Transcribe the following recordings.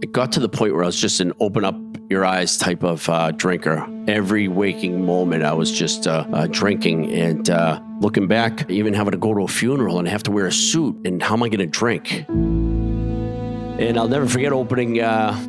It got to the point where I was just an open up your eyes type of drinker. Every waking moment I was just drinking, and looking back, even having to go to a funeral and have to wear a suit, and how am I going to drink? And I'll never forget opening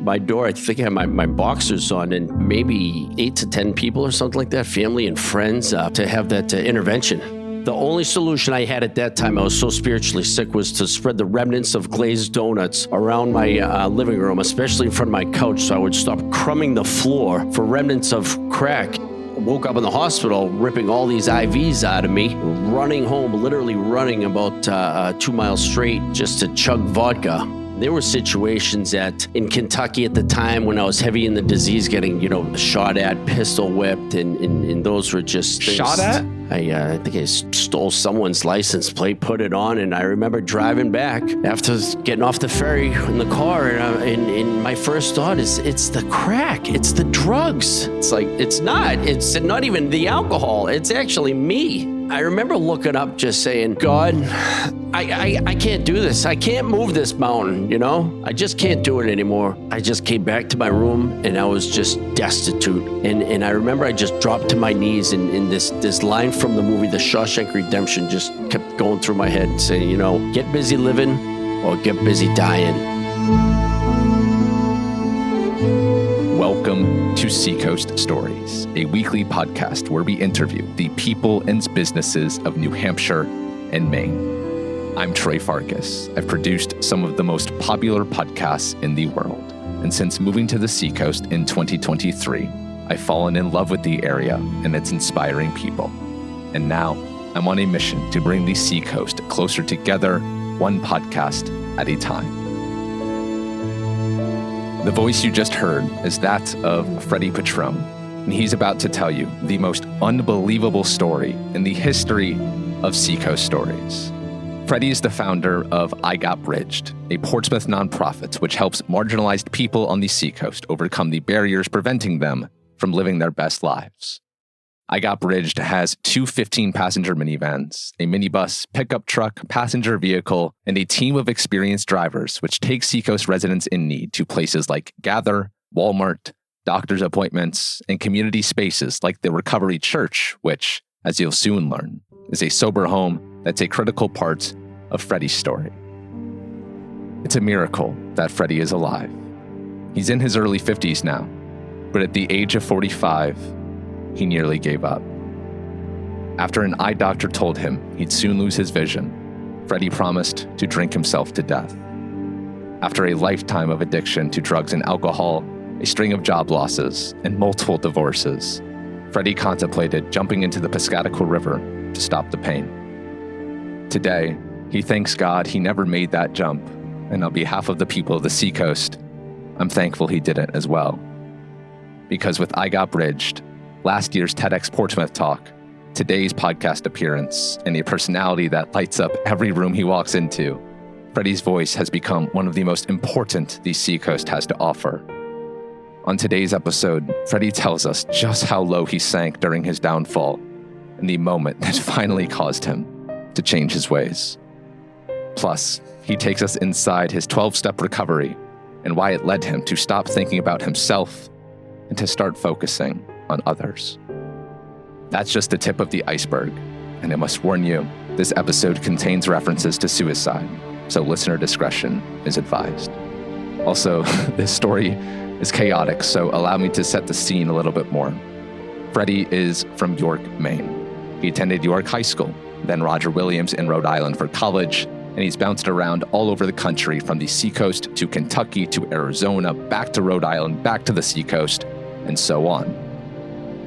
my door. I think I had my boxers on, and maybe 8 to 10 people or something like that, family and friends, to have that intervention. The only solution I had at that time, I was so spiritually sick, was to spread the remnants of glazed donuts around my living room, especially in front of my couch, so I would stop crumbing the floor for remnants of crack. I woke up in the hospital, ripping all these IVs out of me, running home, literally running about 2 miles straight just to chug vodka. There were situations in Kentucky at the time when I was heavy in the disease, getting, shot at, pistol whipped, and those were just things. Shot at? I think I stole someone's license plate, put it on, and I remember driving back after getting off the ferry in the car, and my first thought is, it's the crack, it's the drugs. It's like, it's not even the alcohol, it's actually me. I remember looking up, just saying, God, I can't do this. I can't move this mountain, I just can't do it anymore. I just came back to my room, and I was just destitute. And I remember I just dropped to my knees, and this line from the movie The Shawshank Redemption just kept going through my head, saying, get busy living or get busy dying. Welcome to Seacoast Stories, a weekly podcast where we interview the people and businesses of New Hampshire and Maine. I'm Troy Farkas. I've produced some of the most popular podcasts in the world. And since moving to the Seacoast in 2023, I've fallen in love with the area and its inspiring people. And now I'm on a mission to bring the Seacoast closer together, one podcast at a time. The voice you just heard is that of Freddy Petrone, and he's about to tell you the most unbelievable story in the history of Seacoast Stories. Freddy is the founder of I Got Bridged, a Portsmouth nonprofit which helps marginalized people on the Seacoast overcome the barriers preventing them from living their best lives. I Got Bridged has 2 15-passenger minivans, a minibus, pickup truck, passenger vehicle, and a team of experienced drivers which take Seacoast residents in need to places like Gather, Walmart, doctor's appointments, and community spaces like the Recovery Church, which, as you'll soon learn, is a sober home that's a critical part of Freddy's story. It's a miracle that Freddy is alive. He's in his early 50s now, but at the age of 45, he nearly gave up. After an eye doctor told him he'd soon lose his vision, Freddy promised to drink himself to death. After a lifetime of addiction to drugs and alcohol, a string of job losses, and multiple divorces, Freddy contemplated jumping into the Piscataqua River to stop the pain. Today, he thanks God he never made that jump, and on behalf of the people of the Seacoast, I'm thankful he didn't as well. Because with I Got Bridged, last year's TEDx Portsmouth talk, today's podcast appearance, and a personality that lights up every room he walks into, Freddy's voice has become one of the most important the Seacoast has to offer. On today's episode, Freddy tells us just how low he sank during his downfall and the moment that finally caused him to change his ways. Plus, he takes us inside his 12-step recovery and why it led him to stop thinking about himself and to start focusing on others. That's just the tip of the iceberg, and I must warn you, this episode contains references to suicide, so listener discretion is advised. Also, this story is chaotic, so allow me to set the scene a little bit more. Freddy is from York, Maine. He attended York High School, then Roger Williams in Rhode Island for college, and he's bounced around all over the country from the Seacoast to Kentucky to Arizona, back to Rhode Island, back to the Seacoast, and so on.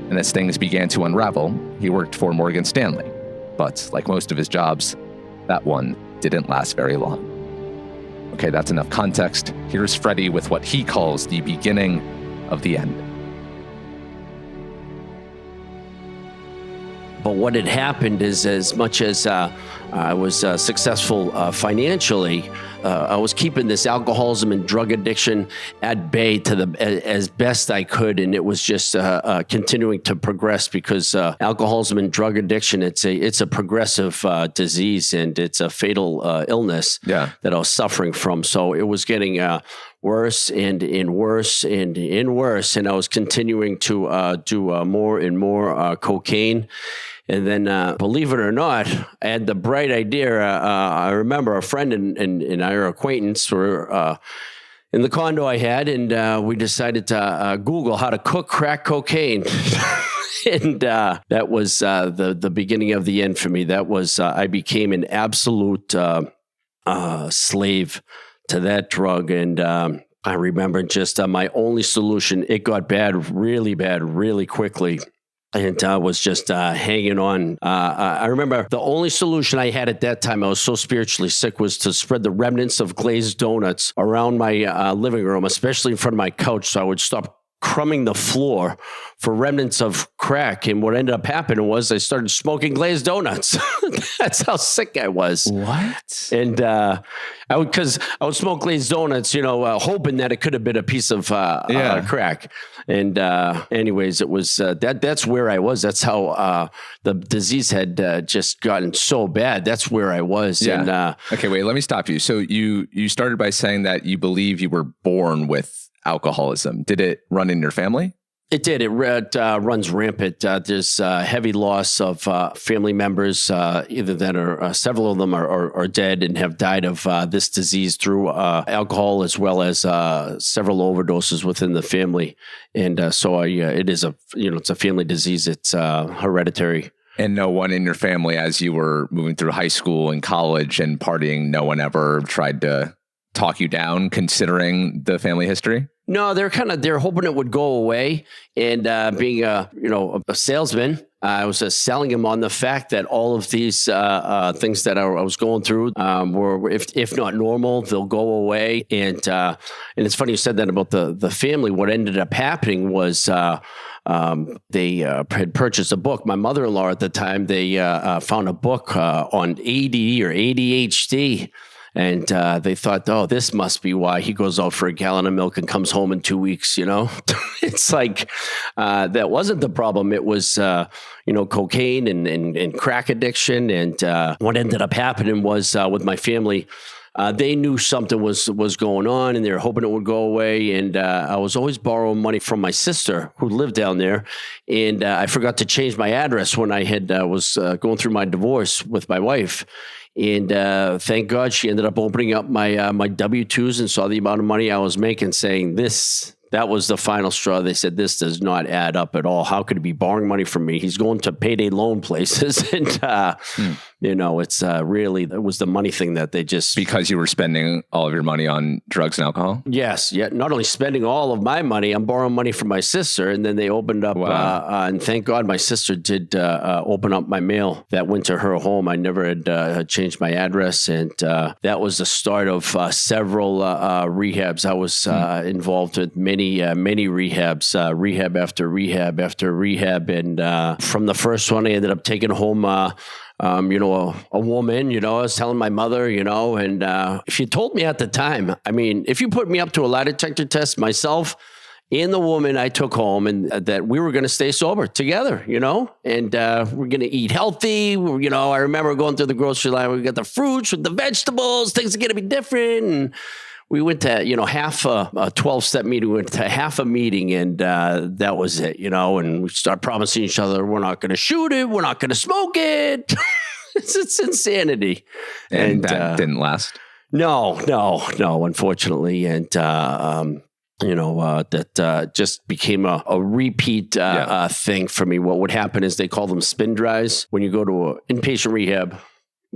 And as things began to unravel, he worked for Morgan Stanley. But like most of his jobs, that one didn't last very long. Okay, that's enough context. Here's Freddy with what he calls the beginning of the end. But what had happened is, as much as I was successful financially, I was keeping this alcoholism and drug addiction at bay as best I could, and it was just continuing to progress because alcoholism and drug addiction it's a progressive disease, and it's a fatal illness that I was suffering from. So it was getting worse and worse and worse, and I was continuing to do more and more cocaine. And then, believe it or not, I had the bright idea. I remember a friend and our acquaintance were in the condo I had, and we decided to Google how to cook crack cocaine. And that was the beginning of the end for me. That was I became an absolute slave to that drug. And I remember just my only solution, it got bad, really quickly. And I was just hanging on. I remember the only solution I had at that time, I was so spiritually sick, was to spread the remnants of glazed donuts around my living room, especially in front of my couch. So I would stop crumbing the floor for remnants of crack. And what ended up happening was I started smoking glazed donuts. That's how sick I was. What? And I would smoke glazed donuts, hoping that it could have been a piece of crack. And anyways, it was that's where I was. That's how the disease had just gotten so bad. That's where I was. Yeah. And, okay, wait, let me stop you. So you started by saying that you believe you were born with alcoholism. Did it run in your family? It did. It runs rampant. There's heavy loss of family members, either that or several of them are dead and have died of this disease through alcohol, as well as several overdoses within the family. And so it is it's a family disease. It's hereditary. And no one in your family, as you were moving through high school and college and partying, no one ever tried to talk you down, considering the family history? No, they're hoping it would go away. And being a salesman, I was selling them on the fact that all of these things that I was going through were, if not normal, they'll go away. And it's funny you said that about the family. What ended up happening was they had purchased a book. My mother-in-law at the time, they found a book on ADD or ADHD. And they thought, oh, this must be why he goes out for a gallon of milk and comes home in 2 weeks, It's like that wasn't the problem. It was, cocaine and crack addiction. And what ended up happening was with my family, they knew something was going on, and they were hoping it would go away. And I was always borrowing money from my sister who lived down there. And I forgot to change my address when I was going through my divorce with my wife. And thank God she ended up opening up my my W-2s and saw the amount of money I was making, saying that was the final straw. They said, this does not add up at all. How could he be borrowing money from me? He's going to payday loan places. And, it's really, it was the money thing that they just... Because you were spending all of your money on drugs and alcohol? Yes. Yeah. Not only spending all of my money, I'm borrowing money from my sister. And then they opened up, and thank God my sister did open up my mail that went to her home. I never had changed my address. And that was the start of several rehabs. I was involved with many rehabs, rehab after rehab after rehab. And from the first one, I ended up taking home, a woman, I was telling my mother, and if you told me at the time, if you put me up to a lie detector test, myself and the woman I took home, and that we were going to stay sober together, and we're going to eat healthy. I remember going through the grocery line, we got the fruits with the vegetables, things are going to be different. And we went to, half a 12-step meeting. We went to half a meeting, and that was it, and we started promising each other, we're not going to shoot it. We're not going to smoke it. It's insanity. And that didn't last? No, unfortunately. And, that just became a repeat thing for me. What would happen is they call them spin dries. When you go to an inpatient rehab,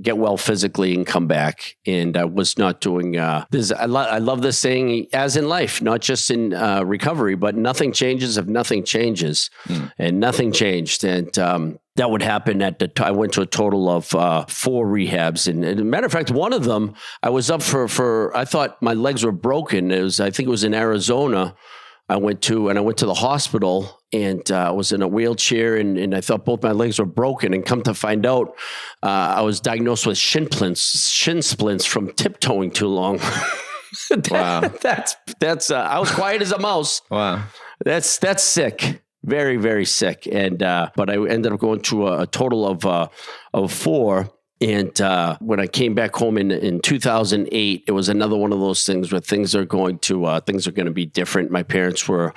get well physically and come back. And I was not doing this. I love this saying, as in life, not just in recovery, but nothing changes if nothing changes. And nothing changed. And that would happen I went to a total of 4 rehabs. And as a matter of fact, one of them, I was up for I thought my legs were broken. I think it was in Arizona. I went to the hospital, and I was in a wheelchair, and I thought both my legs were broken. And come to find out, I was diagnosed with shin splints from tiptoeing too long. Wow. That's I was quiet as a mouse. Wow. That's sick. Very, very sick. And but I ended up going to a total of 4. And when I came back home in 2008, it was another one of those things where things are going to be different. My parents were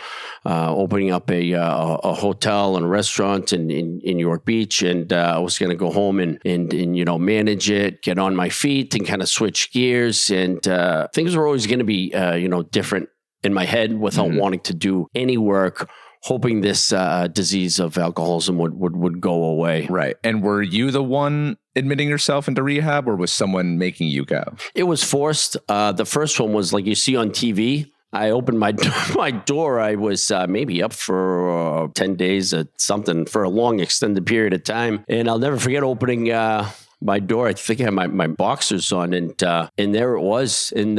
opening up a hotel and a restaurant in York Beach, and I was going to go home and manage it, get on my feet, and kind of switch gears. And things were always going to be different in my head without wanting to do any work, hoping this disease of alcoholism would go away. Right. And were you the one admitting yourself into rehab, or was someone making you go? It was forced. The first one was like you see on TV. I opened my door. I was maybe up for 10 days or something for a long extended period of time. And I'll never forget opening my door. I think I had my boxers on, and there it was, and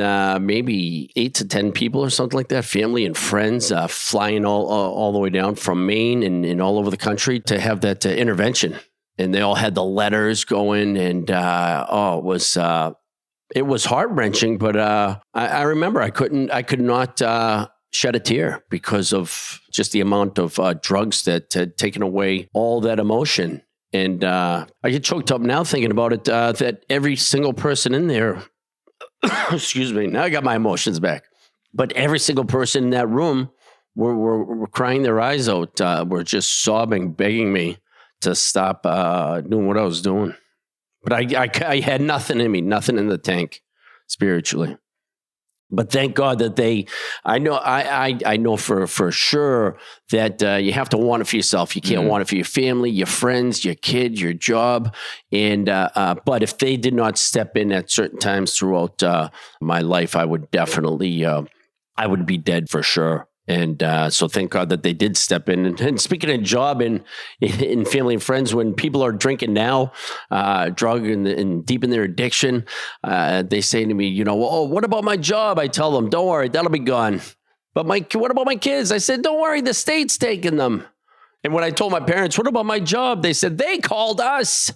maybe 8 to 10 people or something like that, family and friends, flying all the way down from Maine and all over the country to have that intervention. And they all had the letters going, and it was heart-wrenching. But I remember I could not shed a tear because of just the amount of drugs that had taken away all that emotion. And I get choked up now thinking about it, that every single person in there, excuse me, now I got my emotions back, but every single person in that room were crying their eyes out, were just sobbing, begging me to stop doing what I was doing. But I had nothing in me, nothing in the tank spiritually. But thank God that I know for sure that you have to want it for yourself. You can't want it for your family, your friends, your kid, your job. And but if they did not step in at certain times throughout my life, I would definitely I would be dead for sure. And so thank God that they did step in. And speaking of job and in family and friends, when people are drinking now, drug and deep in their addiction, they say to me, well, what about my job? I tell them, don't worry, that'll be gone. But what about my kids? I said, don't worry, the state's taking them. And when I told my parents, what about my job? They said, they called us.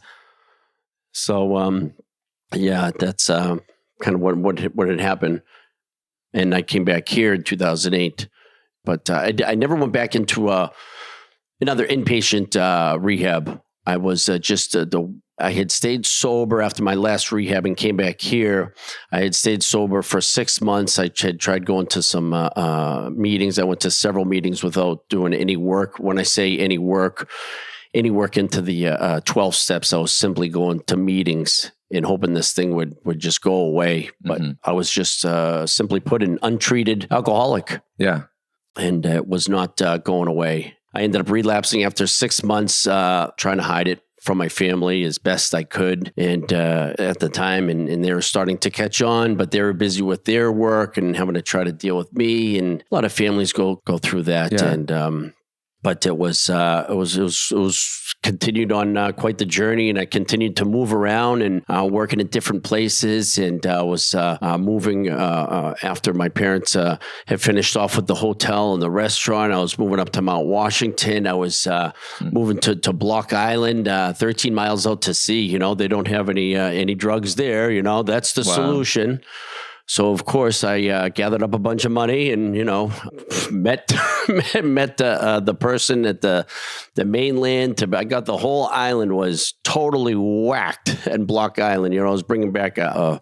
So, yeah, that's kind of what had happened. And I came back here in 2008. But I never went back into another inpatient rehab. I was I had stayed sober after my last rehab and came back here. I had stayed sober for 6 months. I had tried going to some meetings. I went to several meetings without doing any work. When I say any work into the 12 steps, I was simply going to meetings and hoping this thing would just go away. But I was just simply put, an untreated alcoholic. Yeah. And it was not going away. I ended up relapsing after 6 months, trying to hide it from my family as best I could. And at the time, and they were starting to catch on, but they were busy with their work and having to try to deal with me. And a lot of families go through that. Yeah. And but it was continued on quite the journey, and I continued to move around and working in different places, and was moving after my parents had finished off with the hotel and the restaurant. I was moving up to Mount Washington. I was moving to Block Island, 13 miles out to sea. They don't have any drugs there. That's the solution. So of course I gathered up a bunch of money and met the person at the mainland. I got the whole island was totally whacked at Block Island. I was bringing back a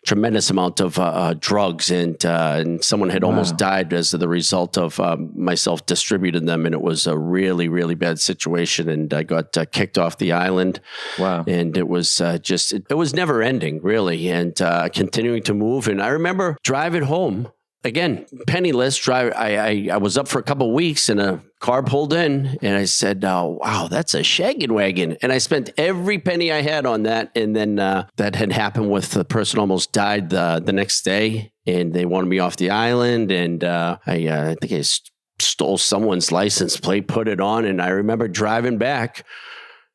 tremendous amount of drugs, and someone had almost died as the result of myself distributing them, and it was a really, really bad situation. And I got kicked off the island. Wow! And it was it was never ending, really, and continuing to move. And I remember driving home. Again, penniless. I was up for a couple of weeks, and a car pulled in, and I said, "Oh, wow, that's a shaggin' wagon." And I spent every penny I had on that. And then that had happened with the person almost died the next day, and they wanted me off the island. And I think I stole someone's license plate, put it on, and I remember driving back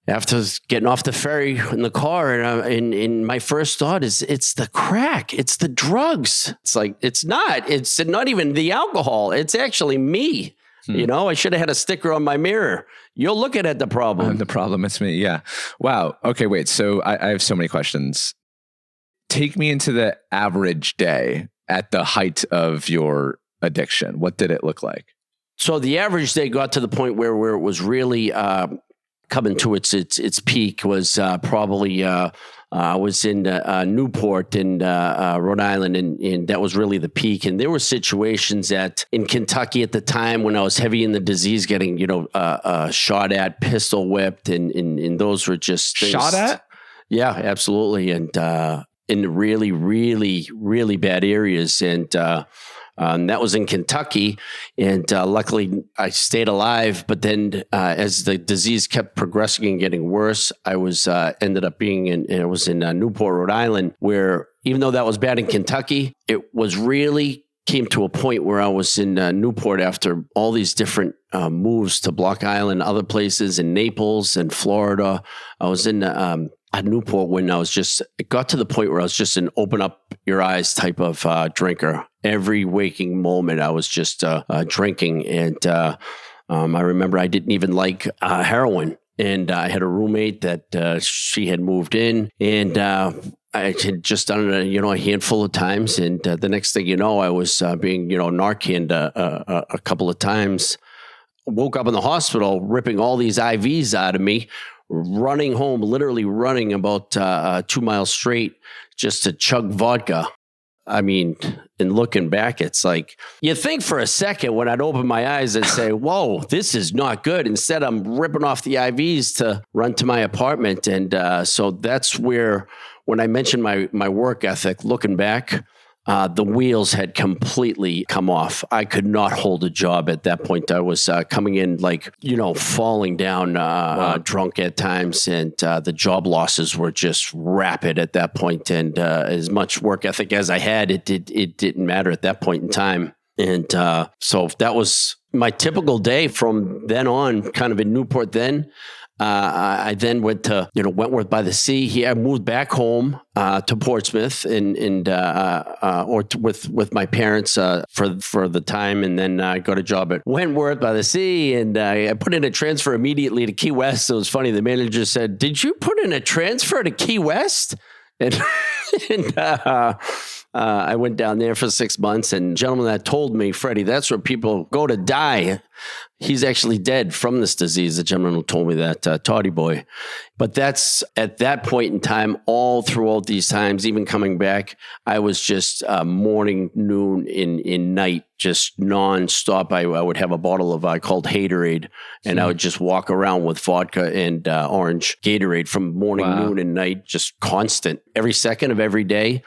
after getting off the ferry in the car, and my first thought is, it's the crack, it's the drugs. It's like, it's not even the alcohol. It's actually me. You know, I should have had a sticker on my mirror. You're looking at the problem. The problem is me. Yeah. Wow. Okay, wait. So I have so many questions. Take me into the average day at the height of your addiction. What did it look like? So the average day got to the point where it was really coming to its peak was probably I was in Newport in Rhode Island, and that was really the peak. And there were situations in Kentucky at the time when I was heavy in the disease, getting shot at, pistol whipped, and those were just things. Shot at? Yeah, absolutely, and in really, really, really bad areas, and that was in Kentucky, and luckily I stayed alive. But then, as the disease kept progressing and getting worse, I was ended up being in Newport, Rhode Island, where even though that was bad in Kentucky, it was really came to a point where I was in Newport after all these different moves to Block Island, other places in Naples and Florida. I was in at Newport when it got to the point where I was just an open up your eyes type of drinker. Every waking moment I was just drinking. And I remember I didn't even like heroin. And I had a roommate that she had moved in, and I had just done it, a handful of times. And the next thing you know, I was being, Narcaned a couple of times. Woke up in the hospital, ripping all these IVs out of me, running home, literally running about 2 miles straight just to chug vodka. I mean, and looking back, it's like, you think for a second when I'd open my eyes and say, whoa, this is not good. Instead, I'm ripping off the IVs to run to my apartment. And so that's where, when I mentioned my work ethic, looking back, the wheels had completely come off. I could not hold a job at that point. I was coming in falling down drunk at times, and the job losses were just rapid at that point. And as much work ethic as I had, it didn't matter at that point in time. And so that was my typical day from then on, kind of in Newport then. I then went to Wentworth by the Sea. I moved back home to Portsmouth with my parents for the time, and then I got a job at Wentworth by the Sea, and I put in a transfer immediately to Key West. So it was funny. The manager said, "Did you put in a transfer to Key West?" And I went down there for 6 months, and the gentleman that told me, Freddy, that's where people go to die. He's actually dead from this disease. The gentleman who told me that, Toddy Boy. But that's at that point in time, all throughout these times, even coming back, I was just morning, noon, in night, just nonstop. I would have a bottle of called Haterade, and I would just walk around with vodka and orange Gatorade from morning, noon, and night, just constant, every second of every day.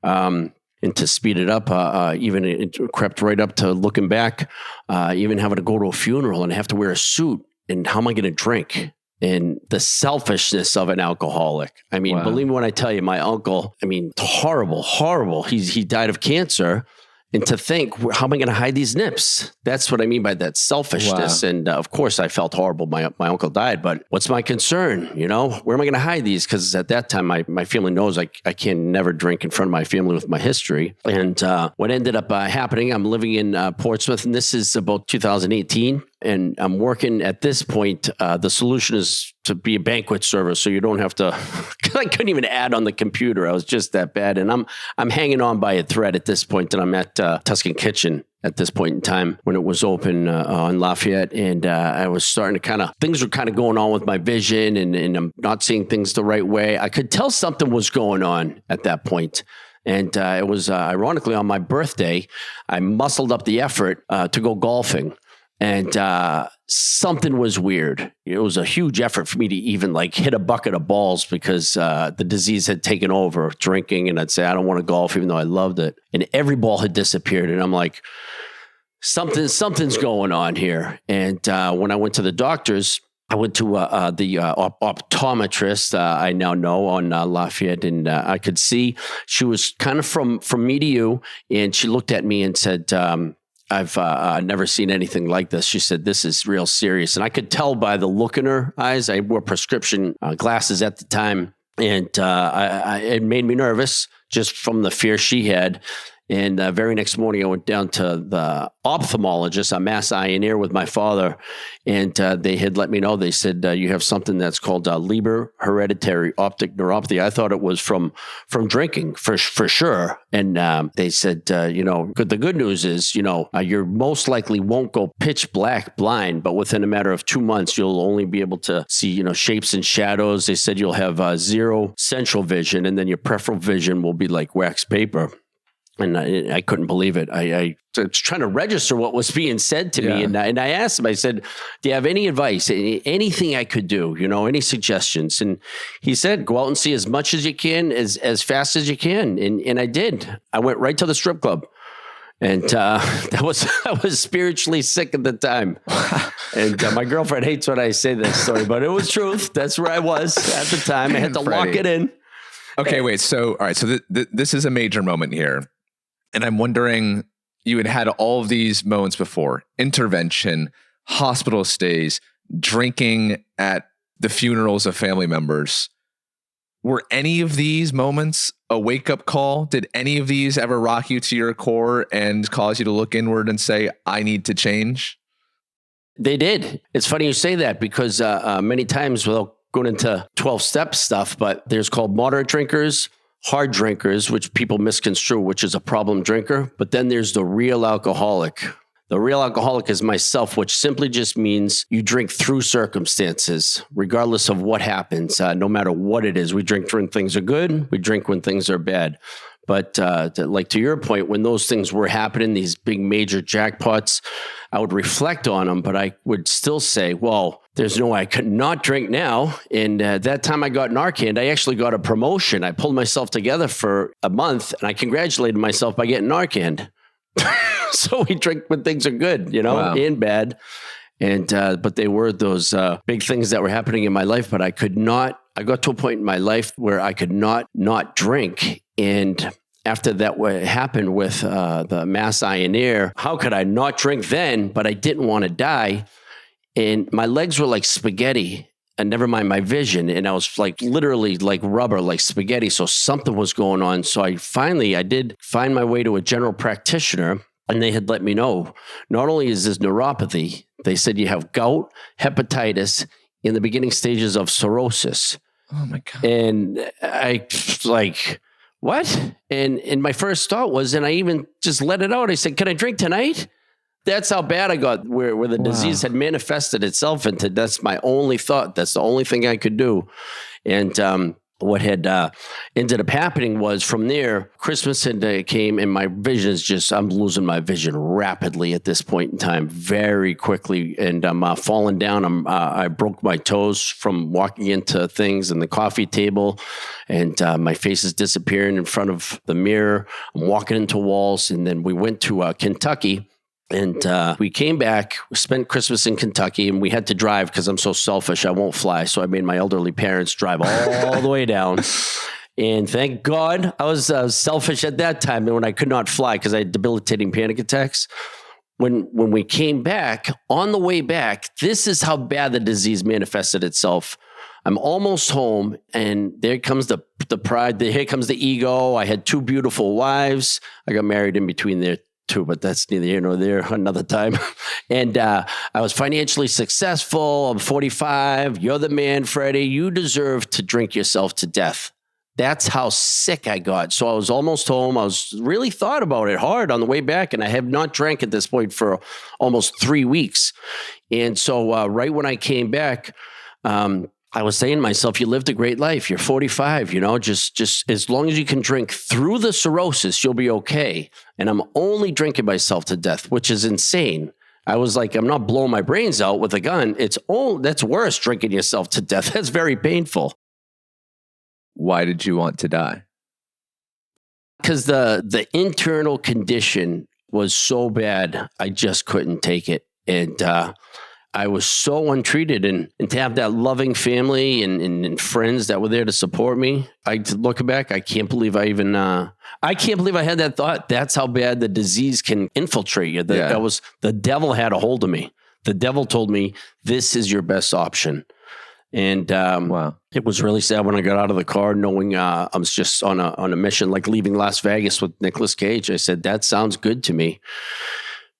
And to speed it up, even it crept right up to looking back, even having to go to a funeral and have to wear a suit. And how am I going to drink? And the selfishness of an alcoholic. I mean, believe me when I tell you, my uncle, horrible. He died of cancer. And to think, how am I going to hide these nips? That's what I mean by that selfishness. Wow. And of course, I felt horrible. My uncle died, but what's my concern? Where am I going to hide these? Because at that time, my family knows I can never drink in front of my family with my history. And what ended up happening, I'm living in Portsmouth, and this is about 2018. And I'm working at this point. The solution is to be a banquet server, so you don't have to. I couldn't even add on the computer. I was just that bad, and I'm hanging on by a thread at this point. And I'm at Tuscan Kitchen at this point in time when it was open on Lafayette, and I was starting to things were kind of going on with my vision, and I'm not seeing things the right way. I could tell something was going on at that point. And it was ironically on my birthday, I muscled up the effort to go golfing. And something was weird. It was a huge effort for me to even hit a bucket of balls because the disease had taken over drinking. And I'd say, I don't want to golf, even though I loved it. And every ball had disappeared. And I'm like, something's going on here. And when I went to the doctors, I went to the optometrist I now know on Lafayette, and I could see she was kind of from me to you. And she looked at me and said, I've never seen anything like this. She said, this is real serious. And I could tell by the look in her eyes. I wore prescription glasses at the time. And it made me nervous just from the fear she had. And very next morning, I went down to the ophthalmologist, a mass eye and ear with my father. And they had let me know, they said, you have something that's called Leber hereditary optic neuropathy. I thought it was from drinking for sure. And they said, the good news is, you most likely won't go pitch black blind, but within a matter of 2 months, you'll only be able to see, shapes and shadows. They said you'll have zero central vision, and then your peripheral vision will be like wax paper. And I couldn't believe it. I was trying to register what was being said to me. And I asked him, I said, do you have any advice, anything I could do, any suggestions? And he said, go out and see as much as you can, as fast as you can. And I did. I went right to the strip club. And I was spiritually sick at the time. And my girlfriend hates when I say this story, but it was truth. That's where I was at the time. I had to lock it in. Okay, wait. So, all right. So this is a major moment here. And I'm wondering, you had all of these moments before: intervention, hospital stays, drinking at the funerals of family members. Were any of these moments a wake-up call? Did any of these ever rock you to your core and cause you to look inward and say, I need to change? They did. It's funny you say that, because many times, without going into 12-step stuff, but there's called moderate drinkers, hard drinkers, which people misconstrue, which is a problem drinker. But then there's the real alcoholic. The real alcoholic is myself, which simply just means you drink through circumstances, regardless of what happens, no matter what it is. We drink when things are good. We drink when things are bad. But to your point, when those things were happening, these big major jackpots, I would reflect on them, but I would still say, well, there's no way I could not drink now. And that time I got Narcan, I actually got a promotion. I pulled myself together for a month, and I congratulated myself by getting Narcan. So we drink when things are good, wow, and bad. And but they were those big things that were happening in my life, but I got to a point in my life where I could not drink. And after that, what happened with the mass eye and ear, how could I not drink then? But I didn't want to die. And my legs were like spaghetti, and never mind my vision. And I was like literally like rubber, like spaghetti. So something was going on. So I did find my way to a general practitioner, and they had let me know, not only is this neuropathy, they said you have gout, hepatitis, in the beginning stages of cirrhosis. Oh my God. And I like, what? And my first thought was, and I even just let it out. I said, can I drink tonight? That's how bad I got, where the disease had manifested itself into. That's my only thought. That's the only thing I could do. And what had ended up happening was, from there, Christmas came, and my vision is I'm losing my vision rapidly at this point in time, very quickly. And I'm falling down. I broke my toes from walking into things and the coffee table, and my face is disappearing in front of the mirror. I'm walking into walls. And then we went to Kentucky. And we came back, we spent Christmas in Kentucky, and we had to drive because I'm so selfish. I won't fly. So I made my elderly parents drive all the way down. And thank God I was selfish at that time when I could not fly because I had debilitating panic attacks. When we came back, on the way back, this is how bad the disease manifested itself. I'm almost home, and there comes the pride. Here comes the ego. I had 2 beautiful wives. I got married in between there too, but that's neither here nor there, another time. And I was financially successful. I'm 45. You're the man, Freddy. You deserve to drink yourself to death. That's how sick I got. So I was almost home. I was really thought about it hard on the way back, and I have not drank at this point for almost 3 weeks. And so right when I came back, I was saying to myself, you lived a great life. You're 45, just as long as you can drink through the cirrhosis, you'll be okay. And I'm only drinking myself to death, which is insane. I was like, I'm not blowing my brains out with a gun. That's worse, drinking yourself to death. That's very painful. Why did you want to die? Because the internal condition was so bad, I just couldn't take it. And I was so untreated, and to have that loving family and friends that were there to support me. Looking back, I can't believe I had that thought. That's how bad the disease can infiltrate you. The devil had a hold of me. The devil told me, this is your best option. And wow. It was really sad when I got out of the car, knowing I was just on a mission, like leaving Las Vegas with Nicolas Cage. I said, that sounds good to me.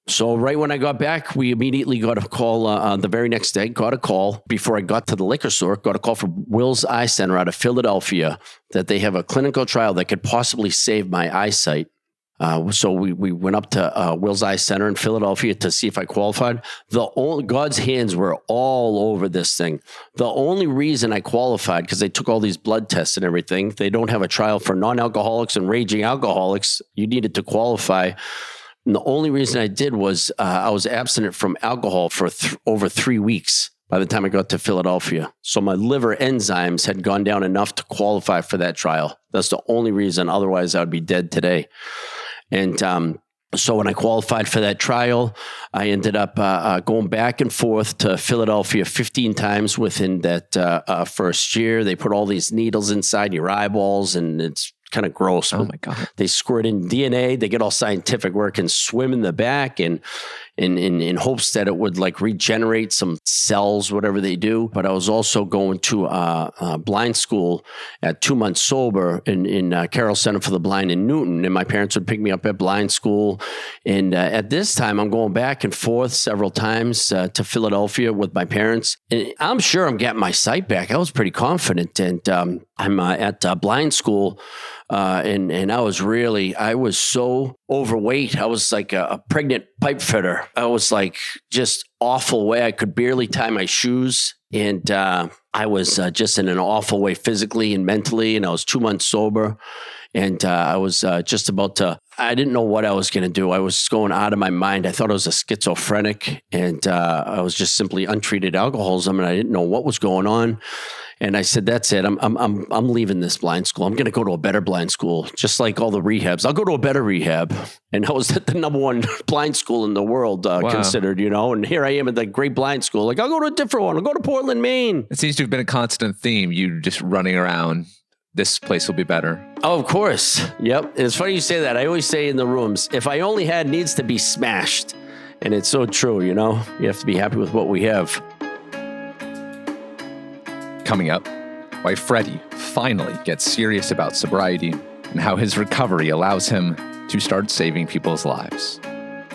So right when I got back, we immediately got a call the very next day, got a call before I got to the liquor store, got a call from Will's Eye Center out of Philadelphia that they have a clinical trial that could possibly save my eyesight. So we went up to Will's Eye Center in Philadelphia to see if I qualified. God's hands were all over this thing. The only reason I qualified, because they took all these blood tests and everything, they don't have a trial for non-alcoholics and raging alcoholics. You needed to qualify. And the only reason I did was I was abstinent from alcohol for over 3 weeks by the time I got to Philadelphia. So my liver enzymes had gone down enough to qualify for that trial. That's the only reason. Otherwise, I would be dead today. And so when I qualified for that trial, I ended up going back and forth to Philadelphia 15 times within that first year. They put all these needles inside your eyeballs, and it's kind of gross. Oh my God. They squirt in DNA. They get all scientific where it can swim in the back, and in hopes that it would like regenerate some cells, whatever they do. But I was also going to blind school at 2 months sober in Carroll Center for the Blind in Newton. And my parents would pick me up at blind school. And at this time, I'm going back and forth several times to Philadelphia with my parents. And I'm sure I'm getting my sight back. I was pretty confident. And I'm at blind school. And I was so overweight. I was like a pregnant pipe fitter. I was like just awful way. I could barely tie my shoes. And I was just in an awful way physically and mentally. And I was 2 months sober. And I was just about to, I didn't know what I was going to do. I was going out of my mind. I thought I was a schizophrenic, and I was just simply untreated alcoholism, and I didn't know what was going on. And I said, that's it. I'm leaving this blind school. I'm going to go to a better blind school, just like all the rehabs. I'll go to a better rehab. And I was at the number one blind school in the world considered, and here I am at the great blind school. Like, I'll go to a different one. I'll go to Portland, Maine. It seems to have been a constant theme. You just running around. This place will be better. Oh, of course. Yep. And it's funny you say that. I always say in the rooms, if I only had needs to be smashed. And it's so true, You have to be happy with what we have. Coming up, why Freddy finally gets serious about sobriety and how his recovery allows him to start saving people's lives.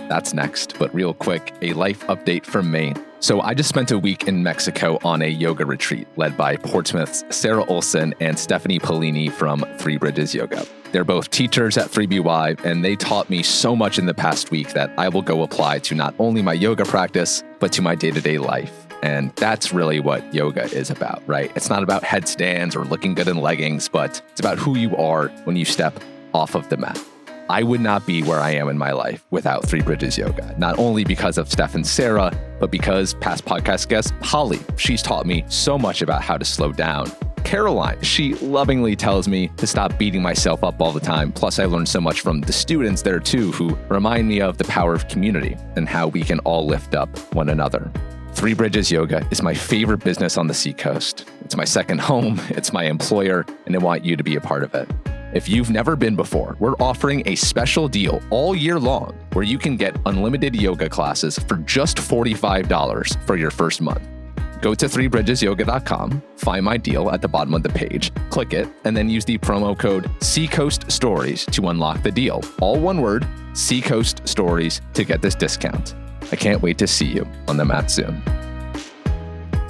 That's next, but real quick, a life update from Maine. So I just spent a week in Mexico on a yoga retreat led by Portsmouth's Sarah Olson and Stephanie Polini from Three Bridges Yoga. They're both teachers at 3BY, and they taught me so much in the past week that I will go apply to not only my yoga practice, but to my day-to-day life. And that's really what yoga is about, right? It's not about headstands or looking good in leggings, but it's about who you are when you step off of the mat. I would not be where I am in my life without Three Bridges Yoga, not only because of Steph and Sarah, but because past podcast guest Holly, she's taught me so much about how to slow down. Caroline, she lovingly tells me to stop beating myself up all the time. Plus, I learned so much from the students there too, who remind me of the power of community and how we can all lift up one another. Three Bridges Yoga is my favorite business on the Seacoast. It's my second home, it's my employer, and I want you to be a part of it. If you've never been before, we're offering a special deal all year long where you can get unlimited yoga classes for just $45 for your first month. Go to threebridgesyoga.com, find my deal at the bottom of the page, click it, and then use the promo code Seacoast Stories to unlock the deal. All one word, Seacoast Stories, to get this discount. I can't wait to see you on the mat soon.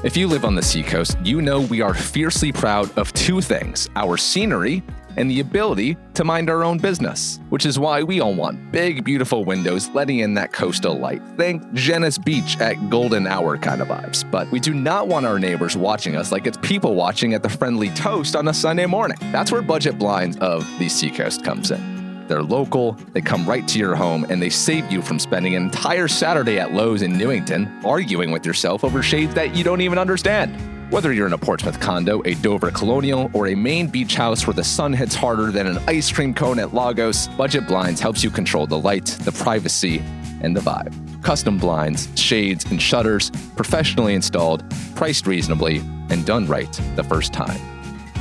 If you live on the Seacoast, you know we are fiercely proud of two things: our scenery and the ability to mind our own business, which is why we all want big, beautiful windows letting in that coastal light. Think Venice Beach at golden hour kind of vibes. But we do not want our neighbors watching us like it's people watching at the Friendly Toast on a Sunday morning. That's where Budget Blinds of the Seacoast comes in. They're local, they come right to your home, and they save you from spending an entire Saturday at Lowe's in Newington arguing with yourself over shades that you don't even understand. Whether you're in a Portsmouth condo, a Dover colonial, or a Maine beach house where the sun hits harder than an ice cream cone at Lagos, Budget Blinds helps you control the light, the privacy, and the vibe. custom blinds, shades, and shutters, professionally installed, priced reasonably, and done right the first time.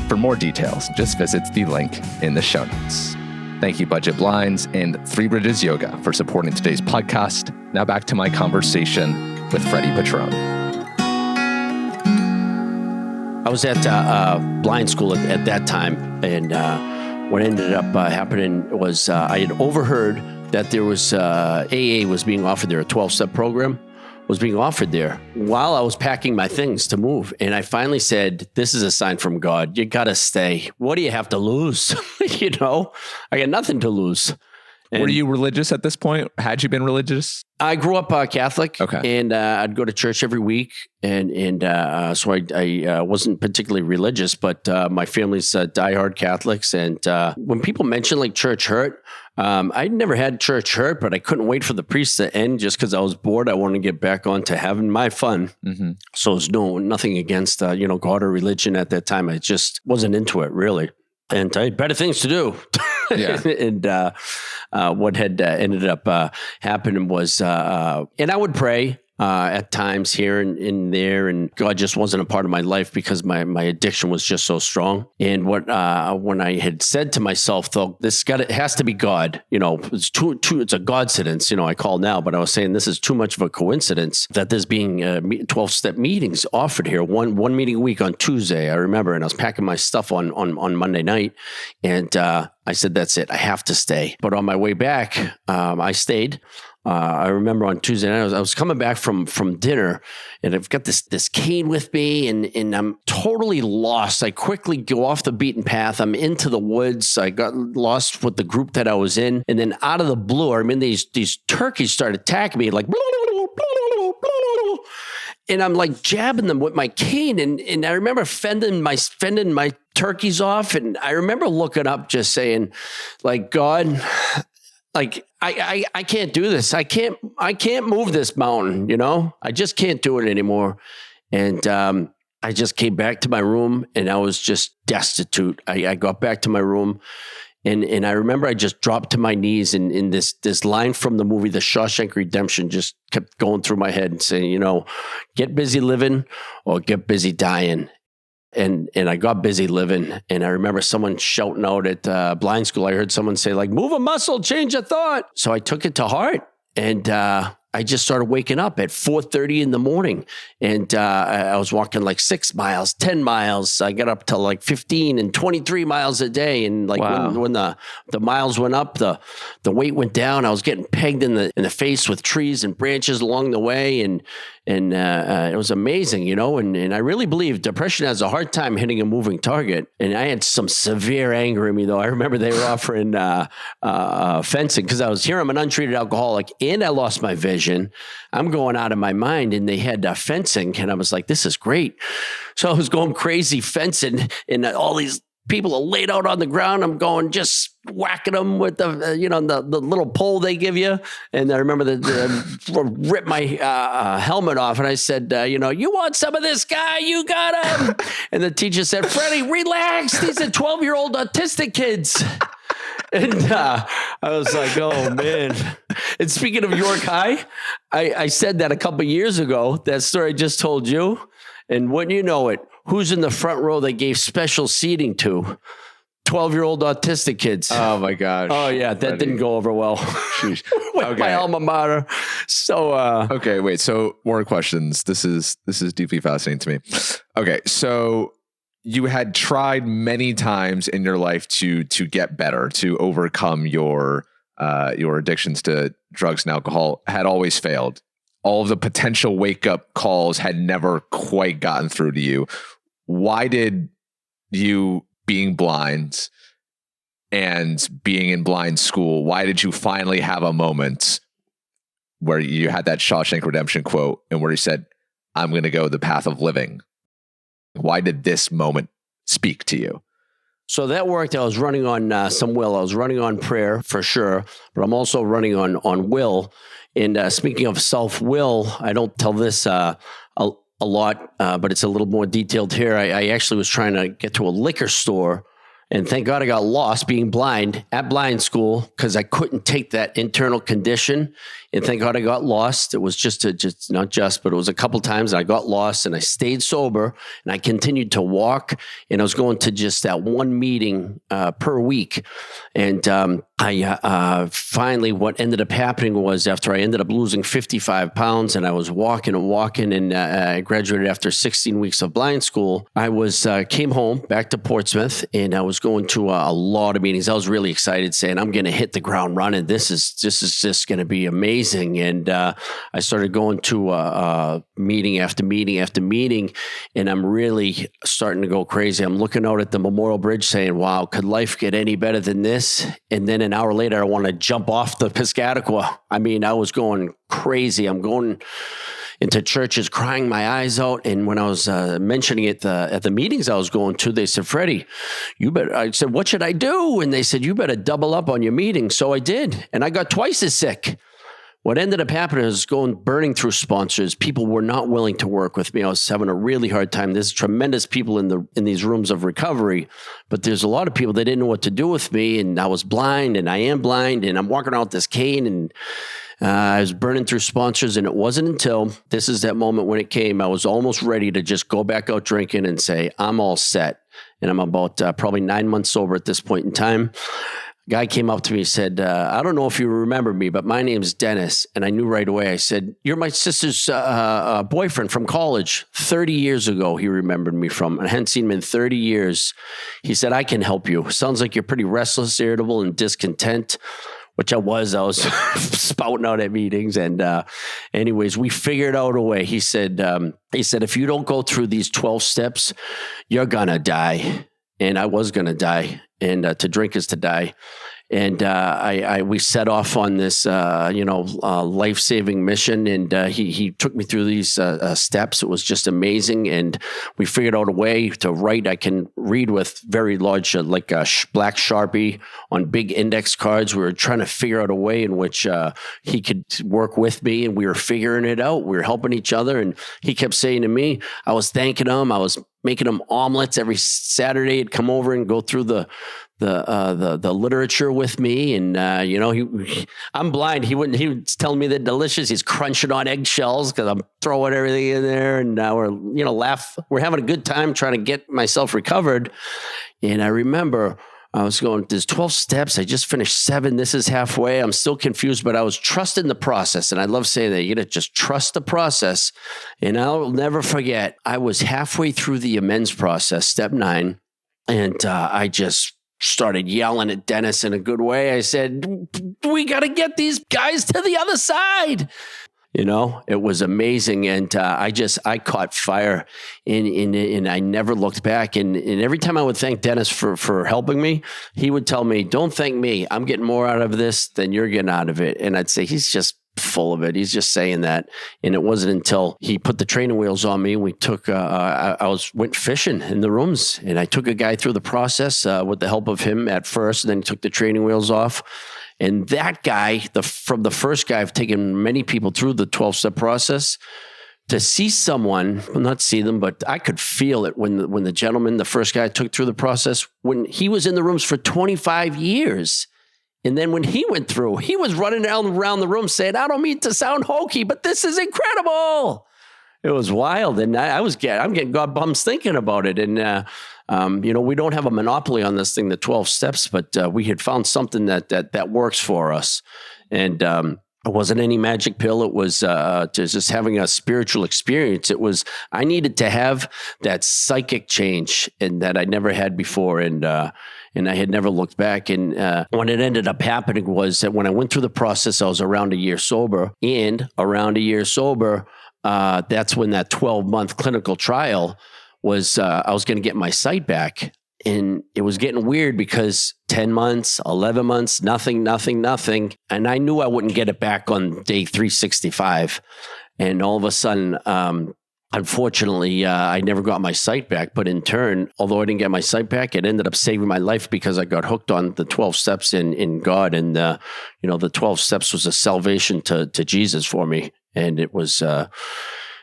For more details, just visit the link in the show notes. Thank you, Budget Blinds and Three Bridges Yoga, for supporting today's podcast. Now back to my conversation with Freddy Petrone. I was at blind school at that time, and what ended up happening was I had overheard that there was AA was being offered there, a 12-step program was being offered there while I was packing my things to move. And I finally said, this is a sign from God. You got to stay. What do you have to lose? I got nothing to lose. And were you religious at this point? Had you been religious? I grew up Catholic, and I'd go to church every week, and so I wasn't particularly religious, but my family's diehard Catholics. And when people mention like church hurt, I never had church hurt, but I couldn't wait for the priest to end just because I was bored. I wanted to get back on to having my fun. Mm-hmm. So it was nothing against God or religion at that time. I just wasn't into it really, and I had better things to do. Yeah. And what had ended up happening was, and I would pray at times here and there, and God just wasn't a part of my life because my addiction was just so strong. And when I had said to myself, though, it has to be God. It's it's a Godcidence. I call now, but I was saying this is too much of a coincidence that there's being 12-step meetings offered here, one meeting a week on Tuesday. I remember, and I was packing my stuff on Monday night, and I said, that's it. I have to stay. But on my way back, I stayed. I remember on Tuesday night, I was coming back from dinner, and I've got this cane with me, and I'm totally lost. I quickly go off the beaten path. I'm into the woods. I got lost with the group that I was in, and then out of the blue, these turkeys started attacking me like, and I'm like jabbing them with my cane, and I remember fending my turkeys off, and I remember looking up, just saying, like, God, like I can't do this. I can't move this mountain. I just can't do it anymore. And I just came back to my room, and I was just destitute. I got back to my room, and I remember I just dropped to my knees, and in this line from the movie The Shawshank Redemption just kept going through my head and saying, get busy living or get busy dying. And I got busy living, and I remember someone shouting out at blind school. I heard someone say, like, move a muscle, change a thought. So I took it to heart, and I just started waking up at 4:30 in the morning, and I was walking like 6 miles, 10 miles. I got up to like 15 and 23 miles a day. And like when the miles went up, the weight went down. I was getting pegged in the face with trees and branches along the way, and it was amazing, and I really believe depression has a hard time hitting a moving target. And I had some severe anger in me, though. I remember they were offering fencing because I'm an untreated alcoholic, and I lost my vision. I'm going out of my mind, and they had fencing, and I was like, this is great. So I was going crazy fencing, and all these people are laid out on the ground. I'm going just whacking them with the little pole they give you. And I remember ripped my helmet off, and I said, you want some of this guy? You got him. And the teacher said, Freddy, relax. These are 12-year-old autistic kids. And I was like, oh, man. And speaking of York High, I said that a couple of years ago, that story I just told you. And wouldn't you know it, who's in the front row they gave special seating to? 12-year-old autistic kids. Oh, my gosh. Oh, yeah. That didn't go over well. With my alma mater. So, okay, wait. So more questions. This is deeply fascinating to me. Okay. So you had tried many times in your life to get better, to overcome your addictions to drugs and alcohol, had always failed. All of the potential wake-up calls had never quite gotten through to you. Why did you, being blind and being in blind school, why did you finally have a moment where you had that Shawshank Redemption quote and where you said, I'm going to go the path of living? Why did this moment speak to you? So that worked. I was running on some will. I was running on prayer for sure, but I'm also running on will. And speaking of self-will, I don't tell this a lot, but it's a little more detailed here. I actually was trying to get to a liquor store, and thank God I got lost being blind at blind school because I couldn't take that internal condition And thank God I got lost. It was but it was a couple times and I got lost and I stayed sober and I continued to walk, and I was going to just that one meeting per week. And I finally, what ended up happening was after I ended up losing 55 pounds and I was walking and I graduated after 16 weeks of blind school, I came home back to Portsmouth and I was going to a lot of meetings. I was really excited saying, I'm going to hit the ground running. This is just going to be amazing. And I started going to meeting after meeting after meeting, and I'm really starting to go crazy. I'm looking out at the Memorial Bridge saying, wow, could life get any better than this? And then an hour later, I want to jump off the Piscataqua. I mean, I was going crazy. I'm going into churches, crying my eyes out. And when I was mentioning it at the meetings I was going to, they said, Freddy, I said, what should I do? And they said, you better double up on your meetings. So I did. And I got twice as sick. What ended up happening is burning through sponsors. People were not willing to work with me. I was having a really hard time. There's tremendous people in these rooms of recovery, but there's a lot of people that didn't know what to do with me. And I was blind, and I am blind, and I'm walking around with this cane, and I was burning through sponsors. And it wasn't until this is that moment when it came, I was almost ready to just go back out drinking and say, I'm all set. And I'm about probably 9 months sober at this point in time. Guy came up to me and said, I don't know if you remember me, but my name's Dennis. And I knew right away. I said, you're my sister's boyfriend from college. 30 years ago, he remembered me from. I hadn't seen him in 30 years. He said, I can help you. Sounds like you're pretty restless, irritable, and discontent, which I was spouting out at meetings. And anyways, we figured out a way. He said, if you don't go through these 12 steps, you're going to die. And I was going to die. And to drink is to die. And we set off on this, life-saving mission. And he took me through these steps. It was just amazing. And we figured out a way to write. I can read with very large, like a black Sharpie on big index cards. We were trying to figure out a way in which he could work with me. And we were figuring it out. We were helping each other. And he kept saying to me, I was thanking him. I was making him omelets every Saturday. He'd come over and go through the literature with me. And, I'm blind. He would tell me they're delicious. He's crunching on eggshells because I'm throwing everything in there. And we're having a good time trying to get myself recovered. And I remember I was going, there's 12 steps. I just finished 7. This is halfway. I'm still confused, but I was trusting the process. And I love saying that. You got to just trust the process. And I'll never forget, I was halfway through the amends process, step 9. And I just started yelling at Dennis in a good way. I said, we got to get these guys to the other side. It was amazing. And I caught fire and I never looked back. And every time I would thank Dennis for helping me, he would tell me, don't thank me. I'm getting more out of this than you're getting out of it. And I'd say, he's just full of it. He's just saying that. And it wasn't until he put the training wheels on me. We took, went fishing in the rooms, and I took a guy through the process with the help of him at first, and then he took the training wheels off. And that guy, from the first guy, I've taken many people through the 12-step process. To see someone, well, not see them, but I could feel it when the gentleman, the first guy I took through the process, when he was in the rooms for 25 years. And then when he went through, he was running around the room saying, I don't mean to sound hokey, but this is incredible. It was wild. And I'm getting God bums thinking about it. And, we don't have a monopoly on this thing, the 12 steps, but we had found something that works for us. And it wasn't any magic pill. It was just having a spiritual experience. It was, I needed to have that psychic change and that I never had before. And I had never looked back. And what it ended up happening was that when I went through the process, I was around a year sober. And around a year sober, that's when that 12-month clinical trial was, I was going to get my sight back. And it was getting weird because 10 months, 11 months, nothing. And I knew I wouldn't get it back on day 365. And all of a sudden, unfortunately, I never got my sight back. But in turn, although I didn't get my sight back, it ended up saving my life because I got hooked on the 12 steps in God. And, the 12 steps was a salvation to Jesus for me. And it was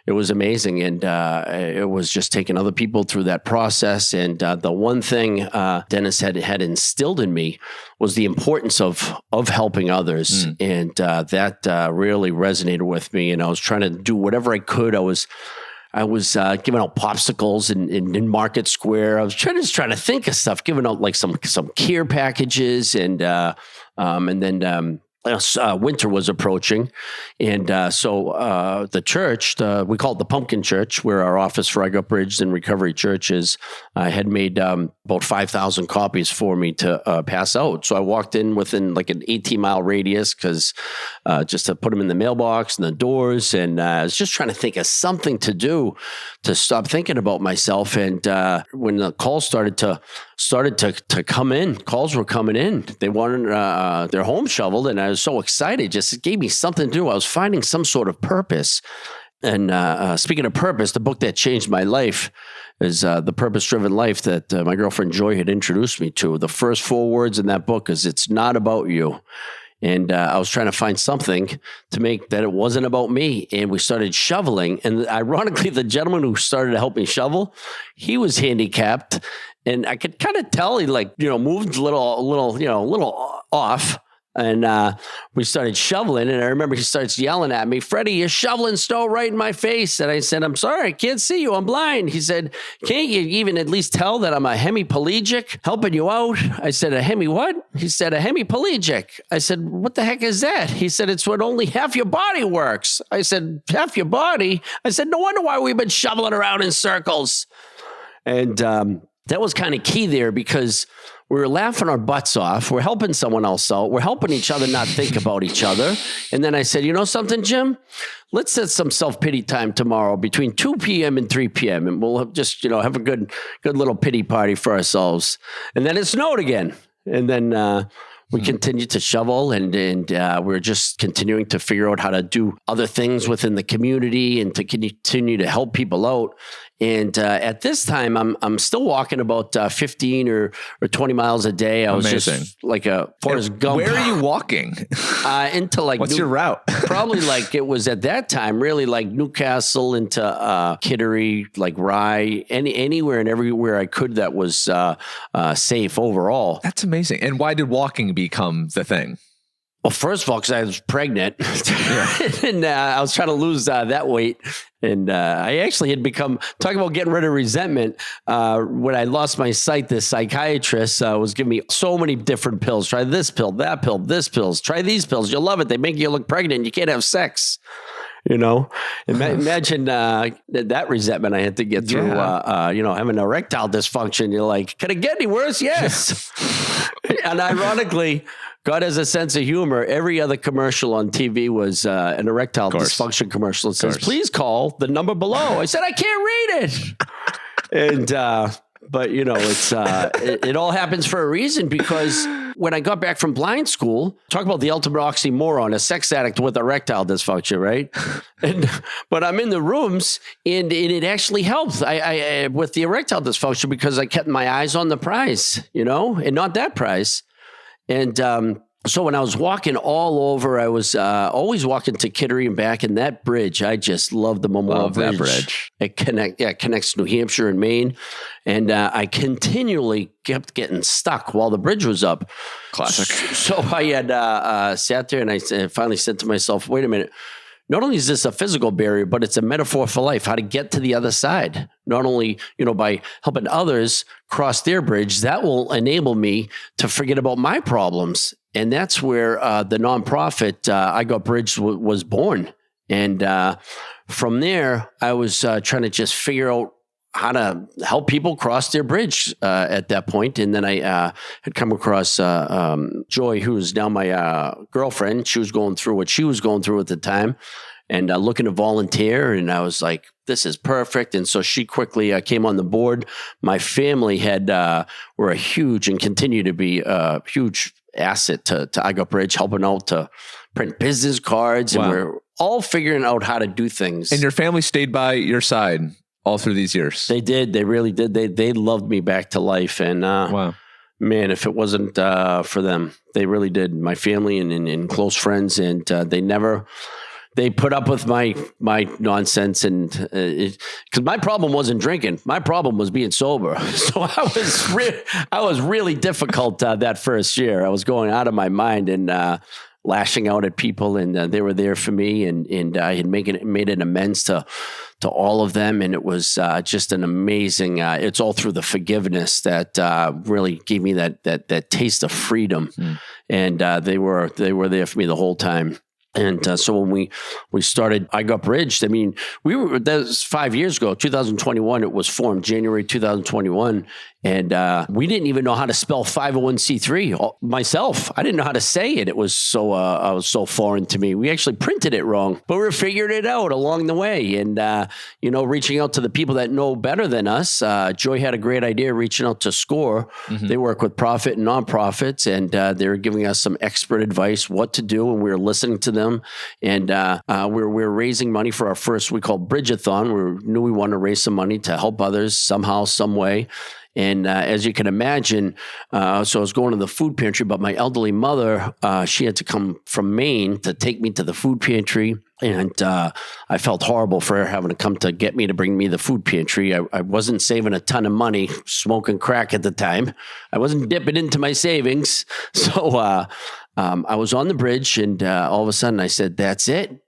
it was amazing. And it was just taking other people through that process. And the one thing Dennis had instilled in me was the importance of helping others. And that really resonated with me. And I was trying to do whatever I could. I was giving out popsicles in Market Square. I was trying to think of stuff, giving out like some care packages, and then winter was approaching, and so the church, we call it the Pumpkin Church, where our office for I Got Bridged and Recovery Church is, had made about 5,000 copies for me to pass out. So I walked in within like an 18-mile radius, because just to put them in the mailbox and the doors, and I was just trying to think of something to do to stop thinking about myself. And when the calls started to come in, calls were coming in. They wanted their home shoveled, and I was so excited. Just it gave me something to do. I was finding some sort of purpose. And speaking of purpose, the book that changed my life is The Purpose-Driven Life that my girlfriend Joy had introduced me to. The first 4 words in that book is, "It's not about you." And I was trying to find something to make that it wasn't about me. And we started shoveling. And ironically, the gentleman who started to help me shovel, he was handicapped. And I could kind of tell he moved a little off. And we started shoveling, and I remember he starts yelling at me, "Freddy, you're shoveling snow right in my face." And I said, "I'm sorry, I can't see you. I'm blind." He said, "Can't you even at least tell that I'm a hemiplegic helping you out?" I said, "A hemi what?" He said, "A hemiplegic." I said, "What the heck is that?" He said, "It's when only half your body works." I said, "Half your body?" I said, "No wonder why we've been shoveling around in circles." And that was kind of key there, because we were laughing our butts off. We're helping someone else out. We're helping each other not think about each other. And then I said, "You know something, Jim? Let's set some self-pity time tomorrow between 2 p.m. and 3 p.m. And we'll just, have a good little pity party for ourselves." And then it snowed again. And then we continued to shovel, and we're just continuing to figure out how to do other things within the community and to continue to help people out. And at this time, I'm still walking about 15 or 20 miles a day. I was just like a Forrest Gump. Where are you walking? Into like what's your route? Probably like it was at that time really like Newcastle into Kittery, like Rye, anywhere and everywhere I could that was safe overall. That's amazing. And why did walking become the thing? Well, first of all, because I was pregnant, and I was trying to lose that weight. And I actually had become, talking about getting rid of resentment, when I lost my sight, this psychiatrist was giving me so many different pills. Try this pill, that pill, this pills. Try these pills. You'll love it. They make you look pregnant. You can't have sex. Imagine that resentment I had to get through, having erectile dysfunction. You're like, can it get any worse? Yes. And ironically, God has a sense of humor. Every other commercial on TV was an erectile dysfunction commercial. It says, "Please call the number below." I said, "I can't read it." And, but it's, it all happens for a reason, because when I got back from blind school, talk about the ultimate oxymoron, a sex addict with erectile dysfunction, right? But I'm in the rooms, and it actually helped I with the erectile dysfunction, because I kept my eyes on the prize, and not that prize. And so when I was walking all over, I was always walking to Kittery and back. And that bridge, I just love the Memorial Bridge. That bridge. It connects New Hampshire and Maine. And I continually kept getting stuck while the bridge was up. Classic. So I had sat there, and I finally said to myself, wait a minute. Not only is this a physical barrier, but it's a metaphor for life, how to get to the other side. Not only, by helping others cross their bridge, that will enable me to forget about my problems. And that's where the nonprofit I Got Bridged was born. And from there, I was trying to just figure out how to help people cross their bridge at that point. And then I had come across Joy, who is now my girlfriend. She was going through what she was going through at the time, and looking to volunteer. And I was like, this is perfect. And so she quickly came on the board. My family were a huge and continue to be a huge asset to I Got Bridge, helping out to print business cards. Wow. And we're all figuring out how to do things. And your family stayed by your side all through these years. They did. They really did. They loved me back to life. And wow, man, if it wasn't for them, they really did. My family and close friends, and they never They put up with my nonsense, and because my problem wasn't drinking, my problem was being sober. So I was really difficult that first year. I was going out of my mind and lashing out at people, and they were there for me, and I had made an amends to all of them, and it was just an amazing. It's all through the forgiveness that really gave me that taste of freedom, and they were there for me the whole time. And so when we started I Got Bridged, I mean, that was 5 years ago, 2021. It was formed January 2021. And we didn't even know how to spell 501c3 myself. I didn't know how to say it. It was so foreign to me. We actually printed it wrong, but we were figuring it out along the way. And, reaching out to the people that know better than us. Joy had a great idea reaching out to SCORE. Mm-hmm. They work with profit and nonprofits, and they were giving us some expert advice what to do. And we were listening to them. And we were raising money for our first, we called Bridge-a-thon. We knew we wanted to raise some money to help others somehow, some way. And as you can imagine, so I was going to the food pantry, but my elderly mother, she had to come from Maine to take me to the food pantry. And I felt horrible for her having to come to get me to bring me the food pantry. I wasn't saving a ton of money, smoking crack at the time. I wasn't dipping into my savings. So I was on the bridge, and all of a sudden I said, that's it.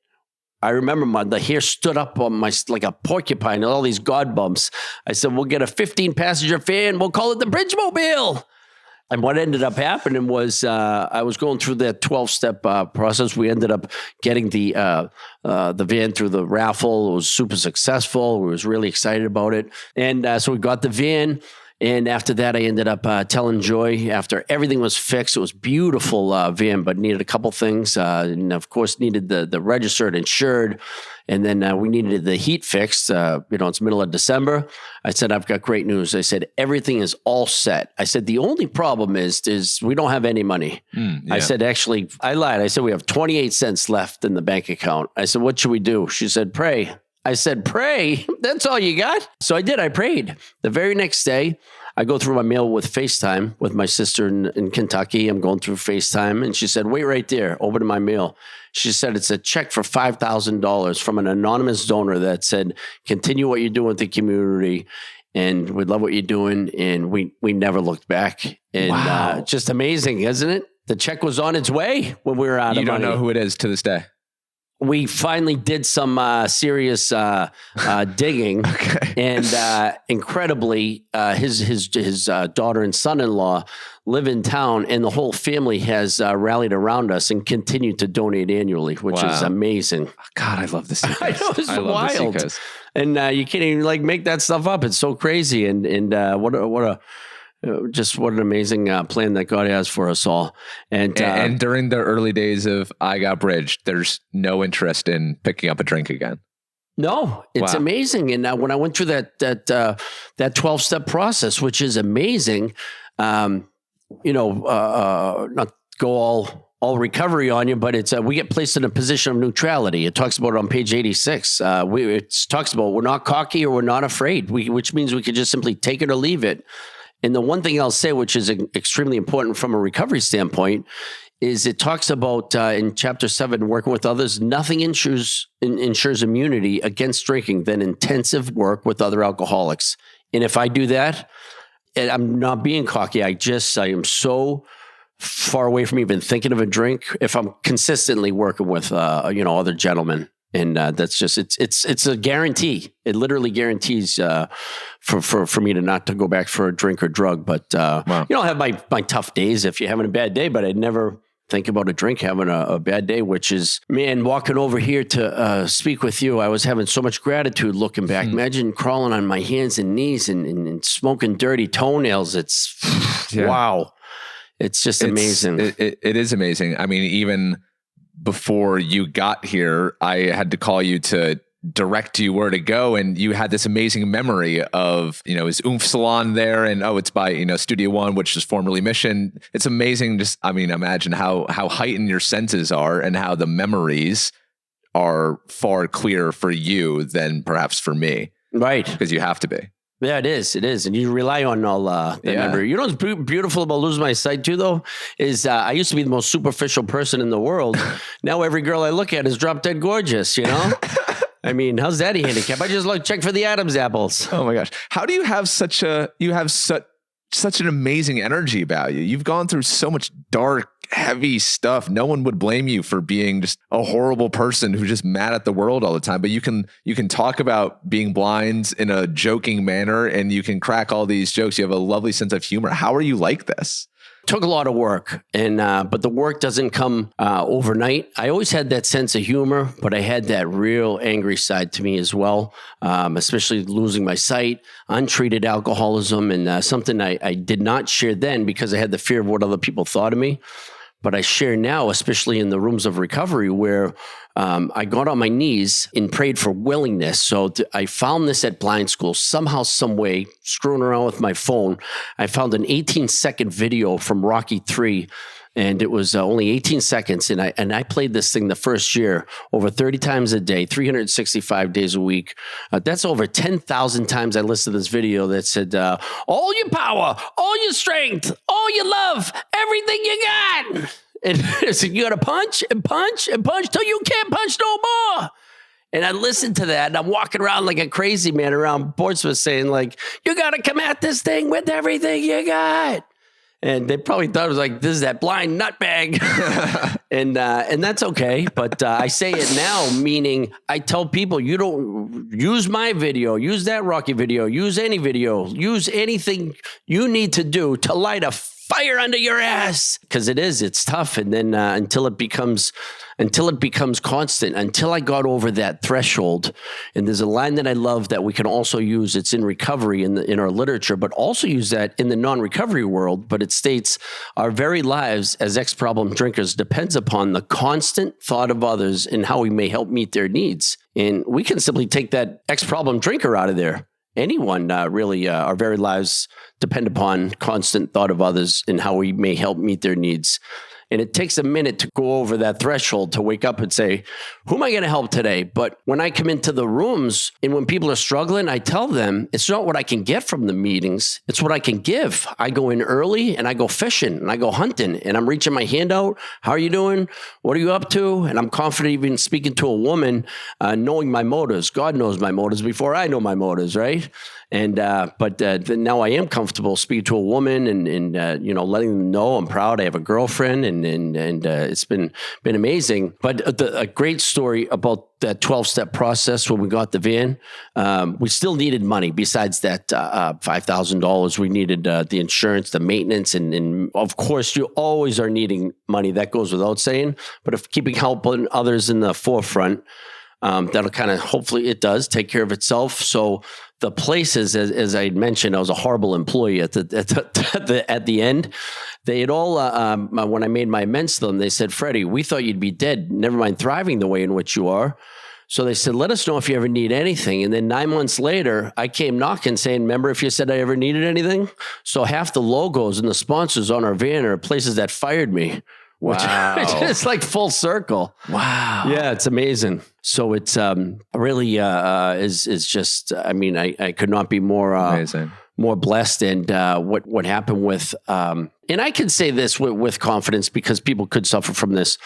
I remember the hair stood up on my, like a porcupine, all these God bumps. I said, we'll get a 15-passenger van. We'll call it the Bridge-mobile. And what ended up happening was I was going through that 12-step process. We ended up getting the van through the raffle. It was super successful. We was really excited about it. And so we got the van. And after that, I ended up telling Joy, after everything was fixed, it was beautiful van, but needed a couple things. And of course, needed the registered, insured. And then we needed the heat fixed. It's middle of December. I said, I've got great news. I said, everything is all set. I said, the only problem is we don't have any money. Yeah. I said, actually, I lied. I said, we have 28 cents left in the bank account. I said, what should we do? She said, pray. I said, pray? That's all you got? So I did. I prayed. The very next day, I go through my mail with FaceTime with my sister in Kentucky. I'm going through FaceTime, and she said, wait right there. Open my mail. She said, it's a check for $5,000 from an anonymous donor that said, continue what you're doing with the community, and we love what you're doing. And we never looked back. And wow. Just amazing, isn't it? The check was on its way when we were out of money. You don't know who it is to this day? We finally did some serious digging, okay. And incredibly, his daughter and son-in-law live in town, and the whole family has rallied around us and continued to donate annually, which is amazing. God, I love the Seacoast. I know, it's wild, and you can't even make that stuff up. It's so crazy, and what an amazing plan that God has for us all. And during the early days of I Got Bridged, there's no interest in picking up a drink again. No, it's amazing. And when I went through that 12-step process, which is amazing, not go all recovery on you, but it's we get placed in a position of neutrality. It talks about it on page 86. It talks about we're not cocky or we're not afraid, which means we could just simply take it or leave it. And the one thing I'll say, which is extremely important from a recovery standpoint, is it talks about in chapter 7, working with others, nothing ensures immunity against drinking than intensive work with other alcoholics. And if I do that, and I'm not being cocky, I am so far away from even thinking of a drink if I'm consistently working with other gentlemen. And that's just it's a guarantee. It literally guarantees for me not to go back for a drink or drug. But I have my tough days if you're having a bad day. But I'd never think about a drink having a bad day. Which is, man, walking over here to speak with you, I was having so much gratitude looking back. Imagine crawling on my hands and knees and smoking dirty toenails. It's wow. It's just amazing. It is amazing. I mean, even before you got here, I had to call you to direct you where to go. And you had this amazing memory of, his Oomph Salon there. And, it's by, Studio One, which is formerly Mission. It's amazing. Imagine how heightened your senses are and how the memories are far clearer for you than perhaps for me. Right. Because you have to be. Yeah, it is. It is. And you rely on all that memory. You know what's beautiful about losing my sight too, though, is I used to be the most superficial person in the world. Now every girl I look at is drop dead gorgeous, you know? I mean, how's that a handicap? I just check for the Adam's apples. Oh my gosh. How do you have such an amazing energy about you? You've gone through so much dark, heavy stuff. No one would blame you for being just a horrible person who's just mad at the world all the time. But you can talk about being blind in a joking manner, and you can crack all these jokes. You have a lovely sense of humor. How are you like this? Took a lot of work, and but the work doesn't come overnight. I always had that sense of humor, but I had that real angry side to me as well, especially losing my sight, untreated alcoholism, and something I did not share then because I had the fear of what other people thought of me. But I share now, especially in the rooms of recovery, where I got on my knees and prayed for willingness. So I found this at blind school, somehow, some way, screwing around with my phone. I found an 18-second video from Rocky III, and it was only 18 seconds. And I played this thing the first year over 30 times a day, 365 days a week. That's over 10,000 times I listened to this video that said, all your power, all your strength, all your love, everything you got. And so you got to punch and punch and punch till you can't punch no more. And I listened to that, and I'm walking around like a crazy man around Portsmouth saying, you got to come at this thing with everything you got. And they probably thought it was like, this is that blind nutbag. and that's okay. But I say it now, meaning I tell people, you don't use my video, use that Rocky video, use any video, use anything you need to do to light a fire under your ass. Because it's tough. And then until it becomes constant, until I got over that threshold. And there's a line that I love that we can also use. It's in recovery in our literature, but also use that in the non-recovery world. But it states, our very lives as ex-problem drinkers depends upon the constant thought of others and how we may help meet their needs. And we can simply take that ex-problem drinker out of there. Anyone, really, our very lives depend upon constant thought of others and how we may help meet their needs. And it takes a minute to go over that threshold to wake up and say, who am I going to help today? But when I come into the rooms and when people are struggling, I tell them it's not what I can get from the meetings. It's what I can give. I go in early and I go fishing and I go hunting and I'm reaching my hand out. How are you doing? What are you up to? And I'm confident even speaking to a woman, knowing my motives. God knows my motives before I know my motives, right? And but now I am comfortable speaking to a woman and letting them know I'm proud. I have a girlfriend and it's been amazing. But a great story about that 12-step process when we got the van. We still needed money besides that $5,000. We needed the insurance, the maintenance, and of course you always are needing money. That goes without saying. But if keeping helping others in the forefront, that'll kind of, hopefully it does take care of itself. So the places, as I mentioned, I was a horrible employee at the end. They had all, when I made my amends to them, they said, Freddy, we thought you'd be dead, never mind thriving the way in which you are. So they said, let us know if you ever need anything. And then 9 months later, I came knocking saying, remember if you said I ever needed anything? So half the logos and the sponsors on our van are places that fired me. Wow. It's like full circle. Wow. Yeah, it's amazing. So it's really is just, I mean, I could not be more amazing, more blessed. And what happened with, and I can say this with confidence because people could suffer from this.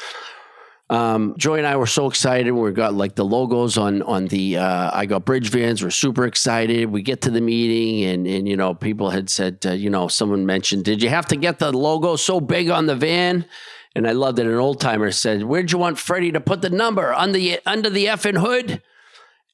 Joy and I were so excited. We got like the logos on the I Got Bridge vans. We're super excited. We get to the meeting and people had said, someone mentioned, did you have to get the logo so big on the van? And I loved it. An old timer said, where'd you want Freddy to put the number under the effing hood?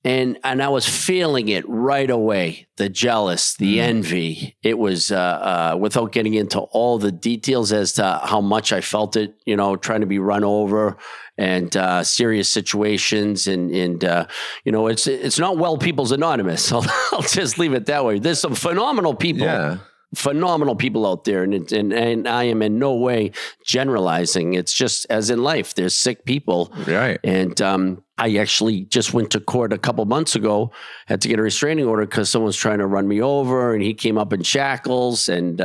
And I was feeling it right away. The jealous, the envy. It was, without getting into all the details as to how much I felt it, trying to be run over and serious situations. And it's not Well People's Anonymous. I'll just leave it that way. There's some phenomenal people. Yeah. Phenomenal people out there. And I am in no way generalizing. It's just as in life, there's sick people. Right. And I actually just went to court a couple months ago, had to get a restraining order because someone's trying to run me over and he came up in shackles and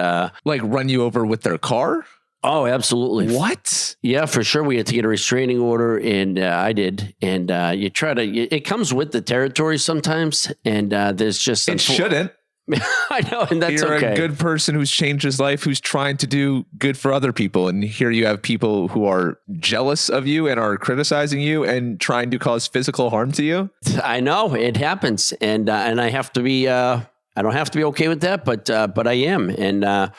like run you over with their car? Oh, absolutely. What? Yeah, for sure. We had to get a restraining order and I did. And it comes with the territory sometimes. And there's just... It shouldn't. I know, and that's You're okay. a good person who's changed his life, who's trying to do good for other people. And here you have people who are jealous of you and are criticizing you and trying to cause physical harm to you. I know it happens, and I have to be. I don't have to be okay with that, but I am, and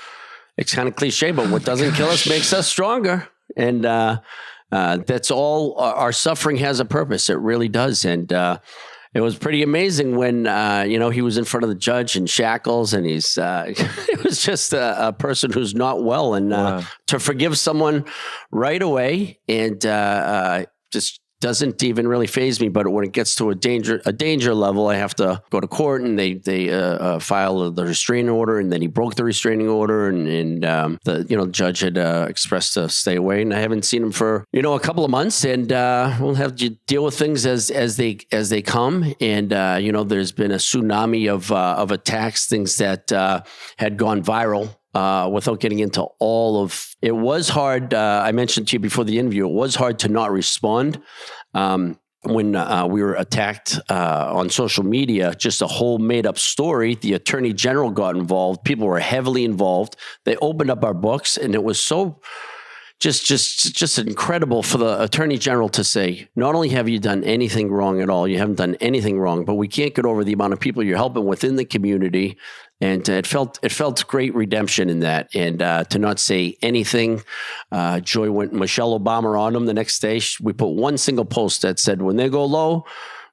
it's kind of cliche, but what doesn't kill us makes us stronger, and that's all. Our suffering has a purpose; it really does, and it was pretty amazing when he was in front of the judge in shackles, and he's it was just a person who's not well, and to forgive someone right away and just doesn't even really faze me. But when it gets to a danger level, I have to go to court, and they file the restraining order, and then he broke the restraining order, and the judge had expressed to stay away, and I haven't seen him for a couple of months, and we'll have to deal with things as they come, and there's been a tsunami of attacks, things that had gone viral. Without getting into all of it, was hard. I mentioned to you before the interview, it was hard to not respond when we were attacked on social media. Just a whole made up story. The attorney general got involved. People were heavily involved. They opened up our books, and it was so just incredible for the attorney general to say, not only have you done anything wrong at all, you haven't done anything wrong, but we can't get over the amount of people you're helping within the community. And it felt great redemption in that. And to not say anything, Joy went Michelle Obama on them the next day. We put one single post that said, when they go low,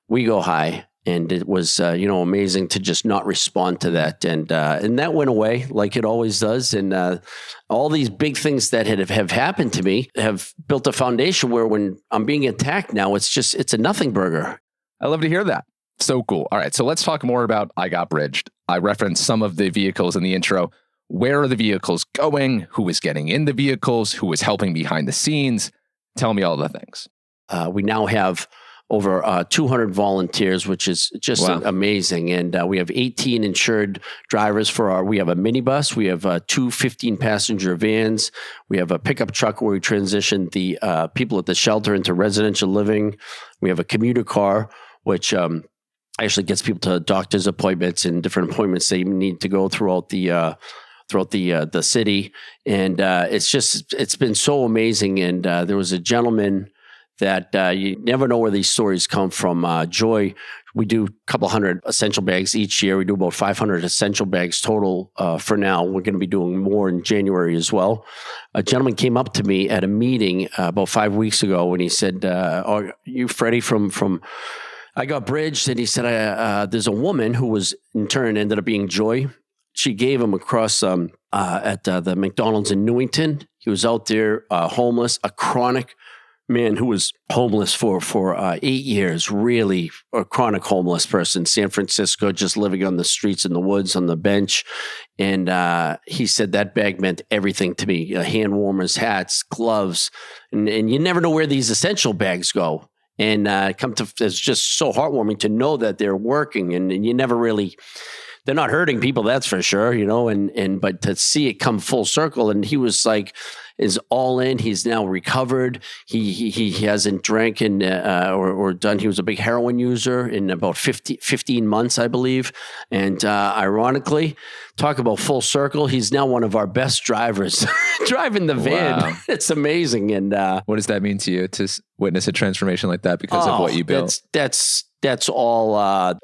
we go high. And it was, amazing to just not respond to that. And that went away like it always does. And all these big things that have happened to me have built a foundation where when I'm being attacked now, it's a nothing burger. I love to hear that. So cool. All right. So let's talk more about I Got Bridged. I referenced some of the vehicles in the intro. Where are the vehicles going? Who is getting in the vehicles? Who is helping behind the scenes? Tell me all the things. We now have over 200 volunteers, which is just amazing. And we have 18 insured drivers we have a minibus. We have 2 15-passenger vans. We have a pickup truck where we transition the people at the shelter into residential living. We have a commuter car, which actually gets people to doctor's appointments and different appointments they need to go throughout the city. And it's been so amazing. And there was a gentleman that you never know where these stories come from. Joy, we do a couple hundred essential bags each year. We do about 500 essential bags total for now. We're going to be doing more in January as well. A gentleman came up to me at a meeting about 5 weeks ago, and he said, "Are you Freddy from I Got Bridged?" And he said, "There's a woman who was in turn ended up being Joy. She gave him across at the McDonald's in Newington. He was out there homeless, a chronic man who was homeless for 8 years, really a chronic homeless person, San Francisco, just living on the streets in the woods on the bench. And he said that bag meant everything to me, hand warmers, hats, gloves. And you never know where these essential bags go. And it's just so heartwarming to know that they're working and you never really, they're not hurting people, that's for sure, but to see it come full circle. And he was like, is all in. He's now recovered. He hasn't drank or done. He was a big heroin user in about 15 months, I believe. And ironically, talk about full circle. He's now one of our best drivers driving the van. Wow. It's amazing. And what does that mean to you to witness a transformation like that because of what you built? That's all.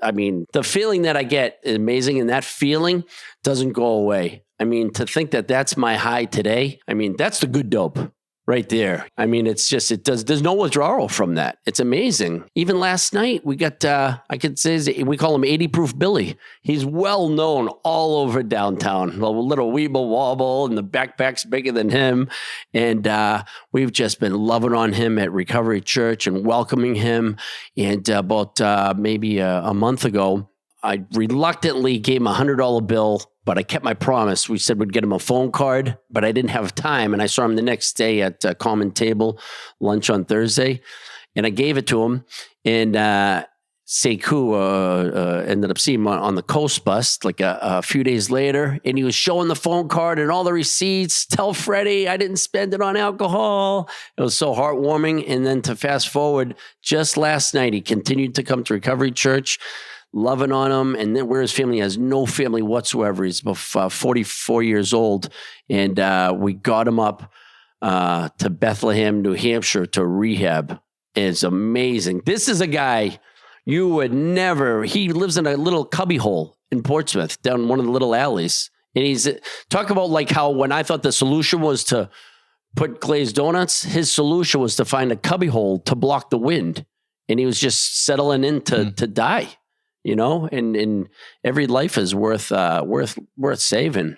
The feeling that I get is amazing. And that feeling doesn't go away. To think that that's my high today, that's the good dope right there. There's no withdrawal from that. It's amazing. Even last night, we got, I could say, we call him 80 Proof Billy. He's well known all over downtown. A little weeble wobble and the backpack's bigger than him. And we've just been loving on him at Recovery Church and welcoming him. And about maybe a month ago, I reluctantly gave him a $100 bill, but I kept my promise. We said we'd get him a phone card, but I didn't have time. And I saw him the next day at Common Table, lunch on Thursday. And I gave it to him. And Seacoast ended up seeing him on the Coast bus like a few days later. And he was showing the phone card and all the receipts. Tell Freddy I didn't spend it on alcohol. It was so heartwarming. And then to fast forward, just last night, he continued to come to Recovery Church. loving on him. And then where his family has no family whatsoever. He's about 44 years old. And we got him up to Bethlehem, New Hampshire to rehab. It's amazing. This is a guy you would never, he lives in a little cubbyhole in Portsmouth down one of the little alleys. And he's talk about like how when I thought the solution was to put glazed donuts, his solution was to find a cubbyhole to block the wind. And he was just settling in to die, you know, and every life is worth saving.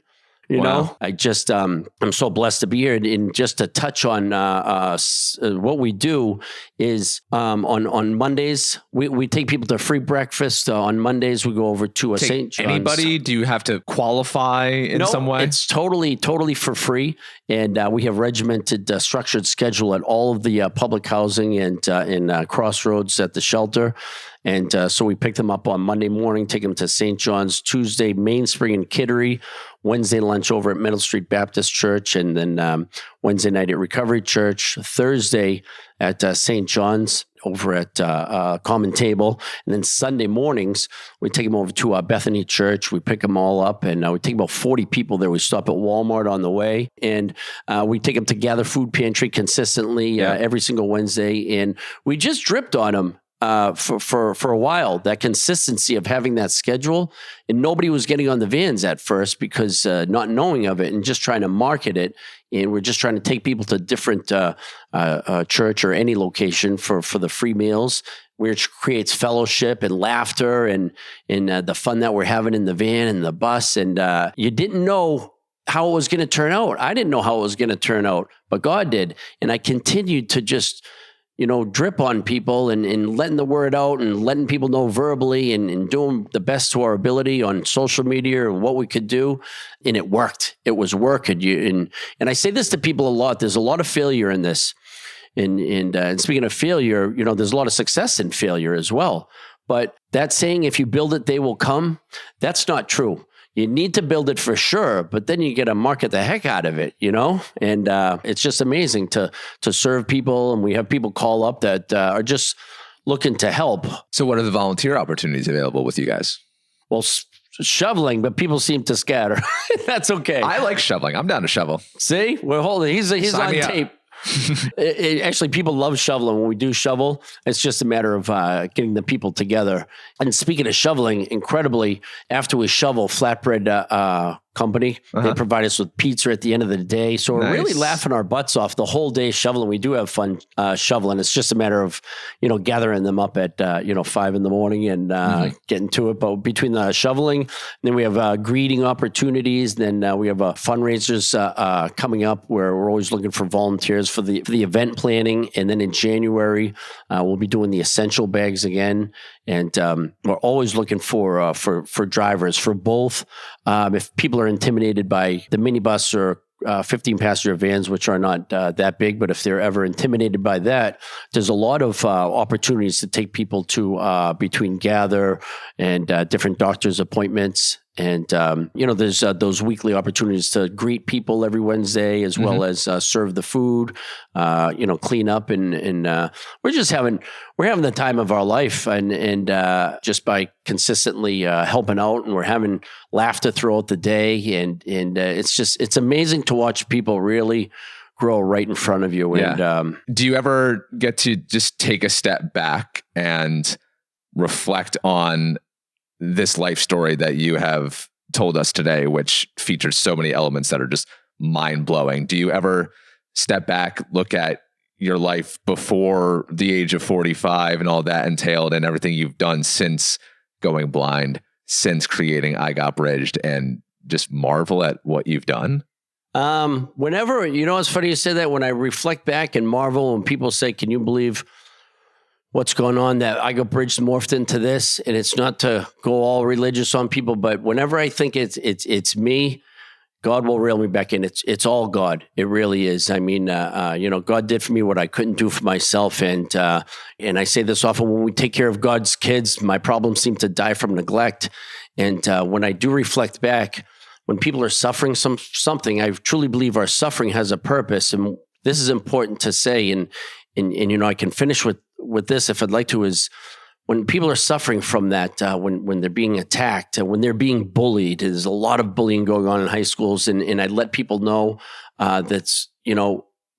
You know, I just, I'm so blessed to be here. And just to touch on what we do is on Mondays, we take people to free breakfast. On Mondays, we go over to a St. John's. Anybody? Do you have to qualify in some way? It's totally for free. And we have regimented, structured schedule at all of the public housing and in Crossroads at the shelter. And so we pick them up on Monday morning, take them to St. John's, Tuesday, Mainspring and Kittery, Wednesday lunch over at Middle Street Baptist Church, and then Wednesday night at Recovery Church, Thursday at St. John's over at Common Table. And then Sunday mornings, we take them over to Bethany Church. We pick them all up, and we take about 40 people there. We stop at Walmart on the way, and we take them to Gather Food Pantry consistently every single Wednesday. And we just dripped on them for a while, that consistency of having that schedule. And nobody was getting on the vans at first because not knowing of it and just trying to market it. And we're just trying to take people to different church or any location for the free meals, which creates fellowship and laughter and the fun that we're having in the van and the bus. And you didn't know how it was going to turn out. I didn't know how it was going to turn out, but God did. And I continued to just drip on people and letting the word out and letting people know verbally and doing the best to our ability on social media and what we could do. And it worked. It was working. And I say this to people a lot. There's a lot of failure in this. And speaking of failure, there's a lot of success in failure as well. But that saying, if you build it, they will come, that's not true. You need to build it for sure, but then you get to market the heck out of it, And it's just amazing to serve people. And we have people call up that are just looking to help. So what are the volunteer opportunities available with you guys? Well, shoveling, but people seem to scatter. That's okay. I like shoveling. I'm down to shovel. See, we're holding. He's on tape. Actually, people love shoveling. When we do shovel, it's just a matter of getting the people together. And speaking of shoveling, incredibly, after we shovel, flatbread company, they provide us with pizza at the end of the day. So we're really laughing our butts off the whole day shoveling. We do have fun shoveling. It's just a matter of, gathering them up at, 5 in the morning and getting to it. But between the shoveling, then we have greeting opportunities. Then we have fundraisers coming up where we're always looking for volunteers for the event planning. And then in January, we'll be doing the essential bags again. And we're always looking for drivers for both. If people are intimidated by the minibus or 15-passenger vans, which are not that big, but if they're ever intimidated by that, there's a lot of opportunities to take people to between Gather and different doctor's appointments. And, there's those weekly opportunities to greet people every Wednesday, as well as serve the food, clean up. And we're having the time of our life and just by consistently helping out, and we're having laughter throughout the day. And it's amazing to watch people really grow right in front of you. Yeah. And do you ever get to just take a step back and reflect on this life story that you have told us today, which features so many elements that are just mind-blowing? Do you ever step back, look at your life before the age of 45 and all that entailed and everything you've done since going blind, since creating I Got Bridged, and just marvel at what you've done? Whenever, it's funny you say that. When I reflect back and marvel, when people say, can you believe what's going on, that I Got Bridged morphed into this? And it's not to go all religious on people, but whenever I think it's me, God will reel me back in. It's all God. It really is. I mean, God did for me what I couldn't do for myself. And I say this often, when we take care of God's kids, my problems seem to die from neglect. And when I do reflect back, when people are suffering something, I truly believe our suffering has a purpose. And this is important to say. And I can finish with this if I'd like to, is when people are suffering from that, when they're being attacked, when they're being bullied, there's a lot of bullying going on in high schools. And I let people know that's,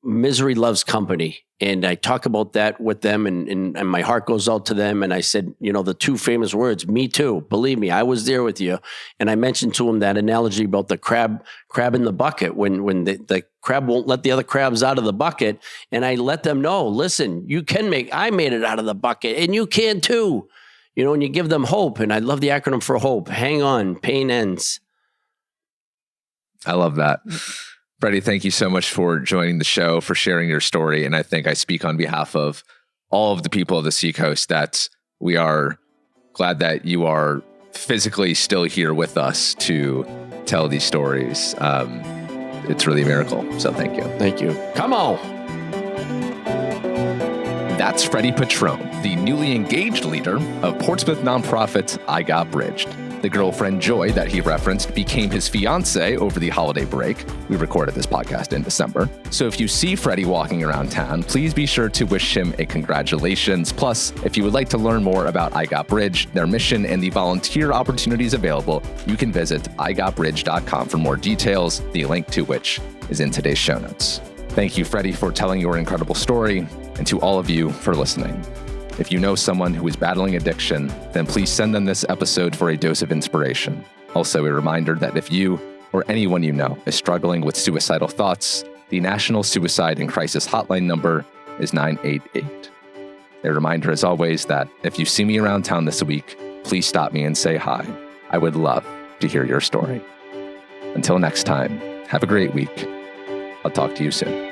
misery loves company. And I talk about that with them, and my heart goes out to them. And I said, the two famous words, me too. Believe me, I was there with you. And I mentioned to them that analogy about the crab in the bucket, when the crab won't let the other crabs out of the bucket. And I let them know, listen, I made it out of the bucket, and you can too. And you give them hope. And I love the acronym for hope. Hang on, pain ends. I love that. Freddy, thank you so much for joining the show, for sharing your story. And I think I speak on behalf of all of the people of the Seacoast that we are glad that you are physically still here with us to tell these stories. It's really a miracle. So thank you. Thank you. Come on. That's Freddy Petrone, the newly engaged leader of Portsmouth nonprofit I Got Bridged. The girlfriend, Joy, that he referenced became his fiance over the holiday break. We recorded this podcast in December. So if you see Freddy walking around town, please be sure to wish him a congratulations. Plus, if you would like to learn more about I Got Bridged, their mission, and the volunteer opportunities available, you can visit igotbridge.com for more details, the link to which is in today's show notes. Thank you, Freddy, for telling your incredible story, and to all of you for listening. If you know someone who is battling addiction, then please send them this episode for a dose of inspiration. Also, a reminder that if you or anyone you know is struggling with suicidal thoughts, the National Suicide and Crisis Hotline number is 988. A reminder, as always, that if you see me around town this week, please stop me and say hi. I would love to hear your story. Until next time, have a great week. I'll talk to you soon.